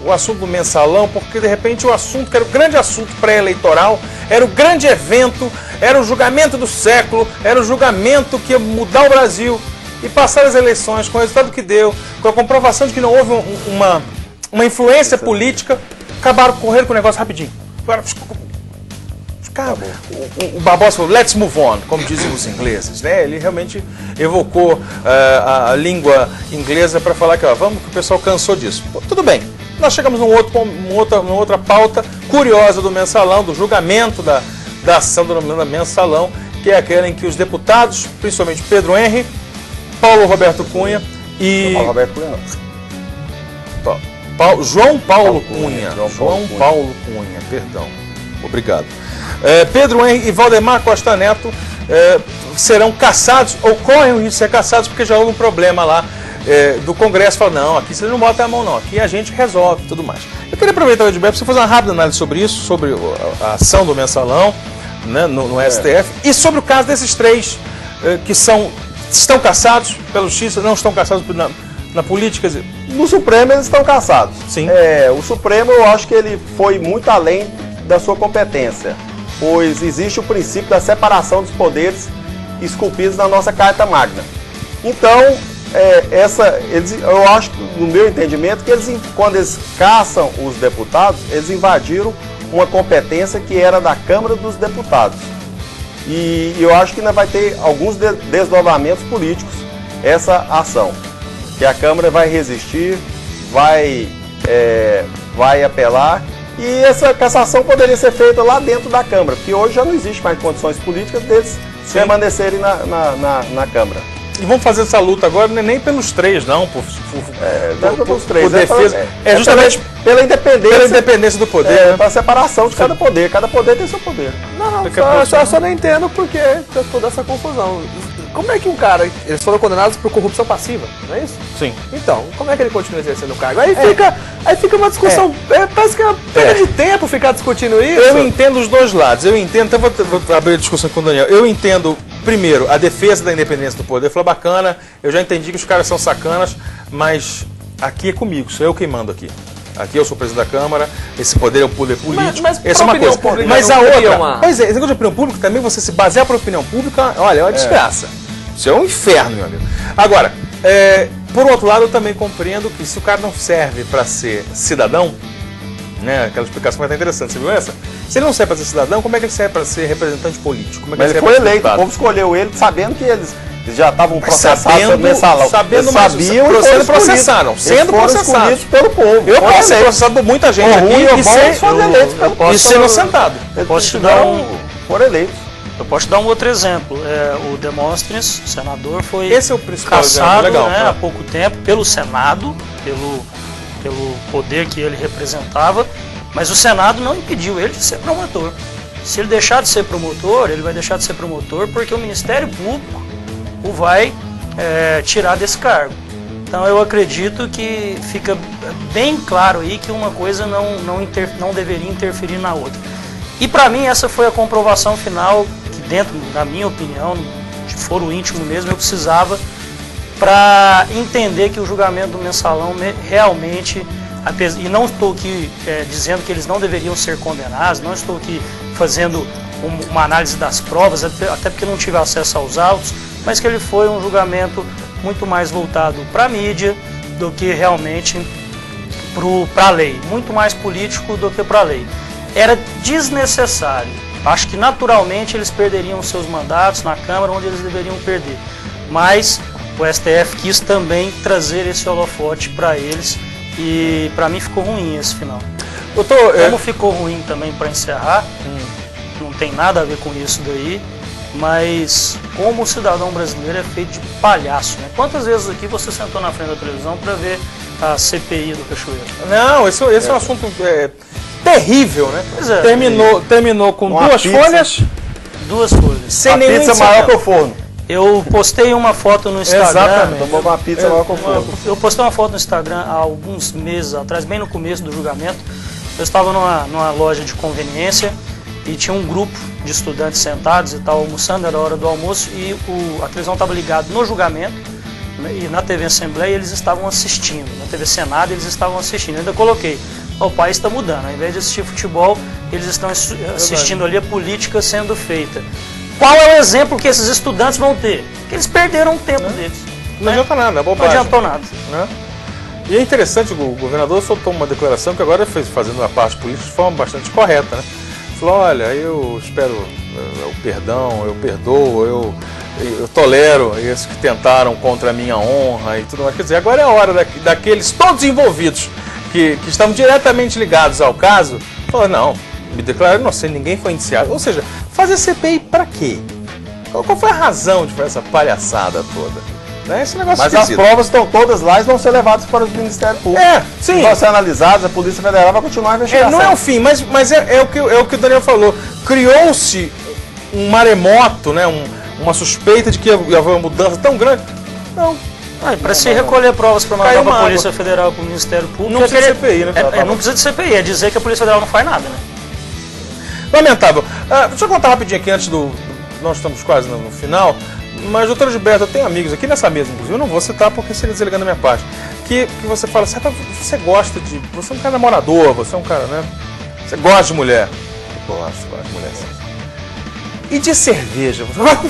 o assunto do mensalão, porque de repente o assunto, que era o grande assunto pré-eleitoral, era o grande evento, era o julgamento do século, era o julgamento que ia mudar o Brasil. E passaram as eleições, com o resultado que deu, com a comprovação de que não houve uma influência política, correram com o negócio rapidinho. Agora, o Barbosa falou, let's move on, como dizem os ingleses, né? Ele realmente evocou a língua inglesa para falar que, ó, vamos, que o pessoal cansou disso. Pô, tudo bem, nós chegamos numa outra pauta curiosa do mensalão, do julgamento da ação do mensalão, que é aquela em que os deputados, principalmente Pedro Henry, Paulo Roberto Cunha e... Paulo Roberto Cunha não. João Paulo Cunha. Perdão. Obrigado. Pedro Henry e Valdemar Costa Neto serão cassados, ou correm o risco de ser cassados, porque já houve um problema lá do Congresso. Fala, não, aqui você não bota a mão não, aqui a gente resolve e tudo mais. Eu queria aproveitar o Edilberto para você fazer uma rápida análise sobre isso, sobre a ação do mensalão, né, no STF, e sobre o caso desses três que estão caçados pela justiça, não estão caçados na política. Quer dizer, no Supremo eles estão caçados. Sim. O Supremo, eu acho que ele foi muito além da sua competência, pois existe o princípio da separação dos poderes esculpidos na nossa Carta Magna. Então, eu acho, no meu entendimento, que quando eles caçam os deputados, eles invadiram uma competência que era da Câmara dos Deputados. E eu acho que ainda vai ter alguns desdobramentos políticos essa ação. Que a Câmara vai resistir, vai apelar, e essa cassação poderia ser feita lá dentro da Câmara, porque hoje já não existe mais condições políticas deles permanecerem na Câmara. E vamos fazer essa luta agora, não é nem pelos três, não, por defesa. Justamente pela independência do poder. Pela separação de cada poder. Cada poder tem seu poder. Só não entendo porque toda essa confusão. Como é que um cara, eles foram condenados por corrupção passiva, não é isso? Sim. Então, como é que ele continua exercendo o cargo? Aí fica uma discussão, parece que é uma perda de tempo ficar discutindo isso. Eu entendo os dois lados, então vou abrir a discussão com o Daniel. Eu entendo, primeiro, a defesa da independência do poder, foi bacana, eu já entendi que os caras são sacanas, mas aqui é comigo, sou eu quem mando aqui. Aqui eu sou o presidente da Câmara, esse poder é o poder político. Mas essa é uma coisa. Mas a outra. Pois é, esse negócio de opinião pública também, você se basear para opinião pública, olha, é uma desgraça. Isso é um inferno, meu amigo. Agora, por outro lado, eu também compreendo que se o cara não serve para ser cidadão, né, aquela explicação vai estar interessante, você viu essa? Se ele não serve para ser cidadão, como é que ele serve para ser representante político? Como é que Mas ele foi eleito, o povo escolheu ele sabendo que eles já estavam processados no mensalão. Sendo processados pelo povo. Eu posso ser processado por muita gente aqui e ser inocentado. Foram eleitos. Eu posso te dar um outro exemplo. O Demóstenes, senador, foi Esse é o principal cassado legal, há pouco tempo pelo Senado, pelo poder que ele representava, mas o Senado não impediu ele de ser promotor. Se ele deixar de ser promotor, ele vai deixar de ser promotor porque o Ministério Público o vai tirar desse cargo. Então eu acredito que fica bem claro aí que uma coisa não deveria interferir na outra. E para mim essa foi a comprovação final que, dentro da minha opinião, de foro íntimo mesmo, eu precisava para entender que o julgamento do mensalão realmente e não estou aqui dizendo que eles não deveriam ser condenados, não estou aqui fazendo uma análise das provas, até porque não tive acesso aos autos, mas que ele foi um julgamento muito mais voltado para a mídia do que realmente para a lei, muito mais político do que para a lei. Era desnecessário. Acho que naturalmente eles perderiam seus mandatos na Câmara, onde eles deveriam perder. Mas o STF quis também trazer esse holofote para eles e para mim ficou ruim esse final. Doutor, Como ficou ruim também, para encerrar, não tem nada a ver com isso daí, mas como o cidadão brasileiro é feito de palhaço, né? Quantas vezes aqui você sentou na frente da televisão para ver a CPI do Cachoeiro? Não, esse é um assunto terrível, né? Pois é. Terminou com Uma duas pizza. folhas, Duas folhas. sem A nenhum pizza maior que o incentivo. forno. Eu postei uma foto no Instagram. Exatamente. Tomou uma pizza maior que o forno. Eu postei uma foto no Instagram há alguns meses atrás, bem no começo do julgamento. Eu estava numa loja de conveniência e tinha um grupo de estudantes sentados e tal, almoçando, era a hora do almoço, e a televisão estava ligada no julgamento, né, e na TV Assembleia eles estavam assistindo, na TV Senado eles estavam assistindo. Eu ainda coloquei, o país está mudando, ao invés de assistir futebol, eles estão assistindo ali a política sendo feita. Qual é o exemplo que esses estudantes vão ter? Que eles perderam o tempo deles. Não adianta nada, é Não bobagem. adiantou nada. Né? E é interessante, o governador soltou uma declaração que agora fez fazendo a parte política de forma bastante correta, né? Falou, olha, eu espero o perdão, eu perdoo, eu tolero esses que tentaram contra a minha honra e tudo mais. Quer dizer, agora é a hora daqueles todos envolvidos que estavam diretamente ligados ao caso, falou, não, me declararam inocente, ninguém foi indiciado. Ou seja, fazer CPI pra quê? Qual foi a razão de fazer essa palhaçada toda? Né? Esse negócio Mas as esquisito. provas estão todas lá e vão ser levadas para o Ministério Público. Sim. Vão ser analisadas, a Polícia Federal vai continuar a investigação. Não é o fim, mas é o que o Daniel falou. Criou-se um maremoto, né? Uma suspeita de que ia haver uma mudança tão grande. Não. Para se recolher provas para mandar Caiu para uma a Polícia água. Federal, para o Ministério Público. Não precisa de CPI, né? Não precisa de CPI, é dizer que a Polícia Federal não faz nada, né? Lamentável. Deixa eu contar rapidinho aqui antes do. Nós estamos quase no final. Mas, doutor Gilberto, eu tenho amigos aqui nessa mesa, inclusive, eu não vou citar porque seria desligando a minha parte. Que você fala, você gosta de. Você é um cara namorador, você é um cara, né? Você gosta de mulher. Eu gosto de mulher, sim. E de cerveja? Você fala,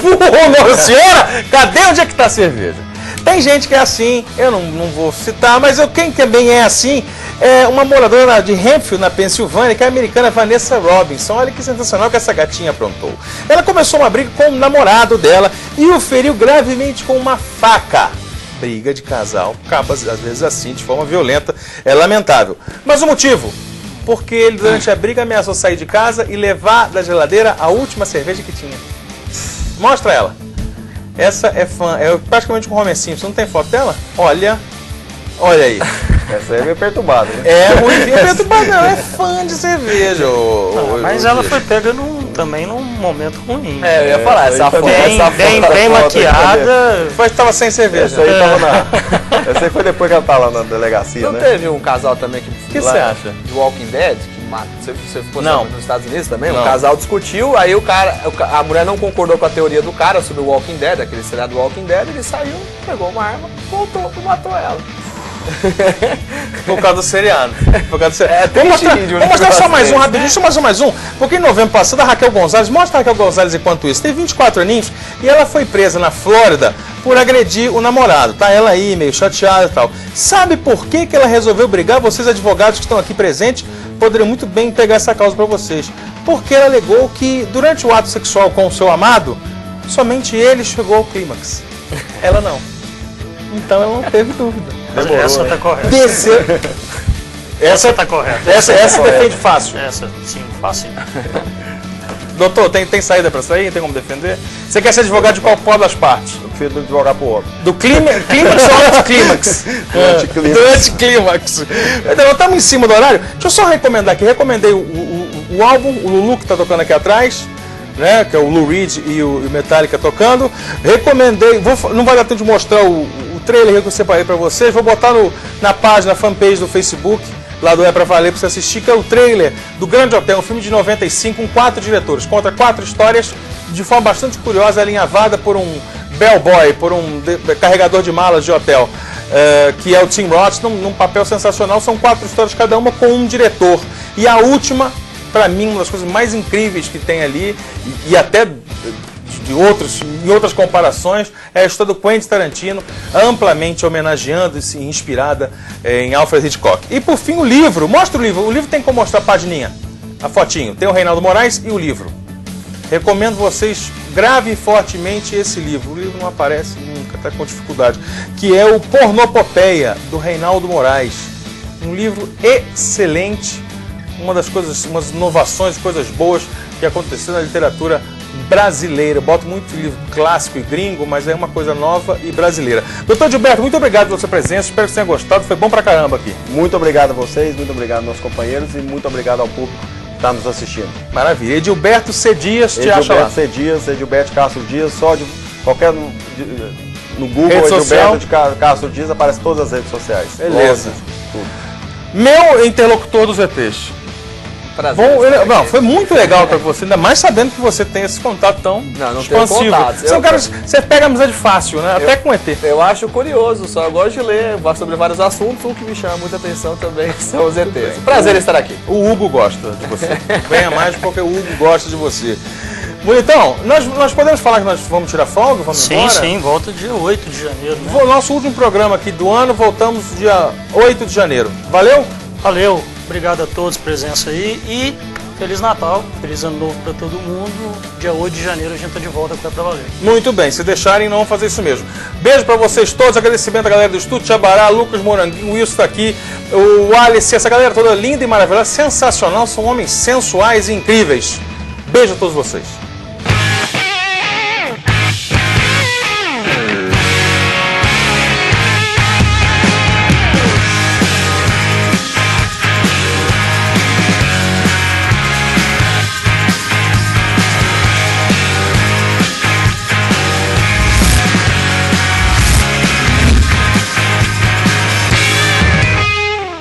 nossa senhora, cadê onde é que tá a cerveja? Tem gente que é assim, eu não vou citar, mas quem também é assim é uma moradora de Hempfield, na Pensilvânia, que é a americana Vanessa Robinson. Olha que sensacional que essa gatinha aprontou. Ela começou uma briga com o namorado dela e o feriu gravemente com uma faca. Briga de casal acaba às vezes assim, de forma violenta, é lamentável. Mas o motivo? Porque ele durante a briga ameaçou sair de casa e levar da geladeira a última cerveja que tinha. Mostra ela. Essa é fã, é praticamente um Homer Simpson. Não tem foto dela? Olha aí. Essa aí é meio perturbada, né? É muito perturbada, não. É fã de cerveja. Mas ela foi pega também num momento ruim. Eu ia falar, essa foto. Bem maquiada. Foi que tava sem cerveja. Essa aí tava essa aí foi depois que ela tá lá na delegacia, Não né? teve um casal também que... O que você acha? De Walking Dead, que você ficou Não. sabendo nos Estados Unidos também? Não. Um casal discutiu, aí a mulher não concordou com a teoria do cara sobre o Walking Dead, aquele seriado do Walking Dead, ele saiu, pegou uma arma, voltou e matou ela. Por causa do seriado. Vamos triste, mostrar só mais um né? rapidinho, deixa eu mostrar mais um. Porque em novembro passado a Raquel Gonzalez, mostra a Raquel Gonzalez enquanto isso, tem 24 aninhos e ela foi presa na Flórida por agredir o namorado, tá? Ela aí meio chateada e tal. Sabe por que ela resolveu brigar? Vocês advogados que estão aqui presentes poderiam muito bem pegar essa causa para vocês. Porque ela alegou que durante o ato sexual com o seu amado, somente ele chegou ao clímax. Ela não. Então ela não teve dúvida. Demorou, essa tá correta. Desceu. Essa tá correta. Essa defende fácil. Essa, sim, fácil. Doutor, tem saída pra sair? Tem como defender? Você quer ser advogado de qual das partes? Eu prefiro advogar pro outro. Do clímax ou anticlímax? Do anticlímax. Então, estamos em cima do horário. Deixa eu só recomendar aqui. Recomendei o álbum, o Lulu, que está tocando aqui atrás, né? Que é o Lou Reed e o Metallica tocando. Recomendei, não vai dar tempo de mostrar o trailer que eu separei para vocês. Vou botar na página, fanpage do Facebook, lá do É Pra Valer, pra você assistir, que é o trailer do Grande Hotel, um filme de 95, com 4 diretores. Conta 4 histórias de forma bastante curiosa, alinhavada por um bellboy, por um carregador de malas de hotel. que é o Tim Roth, num papel sensacional. São 4 histórias cada uma com um diretor. E a última, para mim, uma das coisas mais incríveis que tem ali, e até em outras comparações, é a história do Quentin Tarantino, amplamente homenageando e inspirada em Alfred Hitchcock. E por fim o livro, mostra o livro. O livro tem como mostrar a pagininha, a fotinho. Tem o Reinaldo Moraes e o livro. Recomendo vocês gravem fortemente esse livro. O livro não aparece nunca, está com dificuldade. Que é o Pornopopeia, do Reinaldo Moraes. Um livro excelente, umas inovações, coisas boas que aconteceram na literatura brasileira. Eu boto muito livro clássico e gringo, mas é uma coisa nova e brasileira. Doutor Gilberto, muito obrigado pela sua presença, espero que você tenha gostado, foi bom pra caramba aqui. Muito obrigado a vocês, muito obrigado aos nossos companheiros e muito obrigado ao público que está nos assistindo. Maravilha. Edilberto C. Dias, te acha lá? Edilberto C. Dias, Edilberto Castro Dias, só de qualquer no Google, rede social. Edilberto de Castro Dias, aparece todas as redes sociais. Beleza. Tudo. Meu interlocutor dos ETs. Prazer. Não, foi muito legal para você, ainda mais sabendo que você tem esse contato tão expansivo. Você pega amizade fácil, né? Até com ET. Eu acho curioso, só eu gosto de ler sobre vários assuntos. Um que me chama muita atenção também são os ETs. Prazer estar aqui. O Hugo gosta de você. Venha mais porque o Hugo gosta de você. Bonitão, nós podemos falar que nós vamos tirar folga? Vamos embora? Sim, volta dia 8 de janeiro. Né? Nosso último programa aqui do ano, voltamos dia 8 de janeiro. Valeu? Valeu, obrigado a todos, presença aí e Feliz Natal, Feliz Ano Novo para todo mundo. Dia 8 de janeiro a gente tá de volta com a Pra Valer. Muito bem, se deixarem não vão fazer isso mesmo. Beijo para vocês todos, agradecimento à galera do Estúdio Jabará, Lucas Moranguinho, o Wilson tá aqui, o Alice, essa galera toda linda e maravilhosa, sensacional, são homens sensuais e incríveis. Beijo a todos vocês.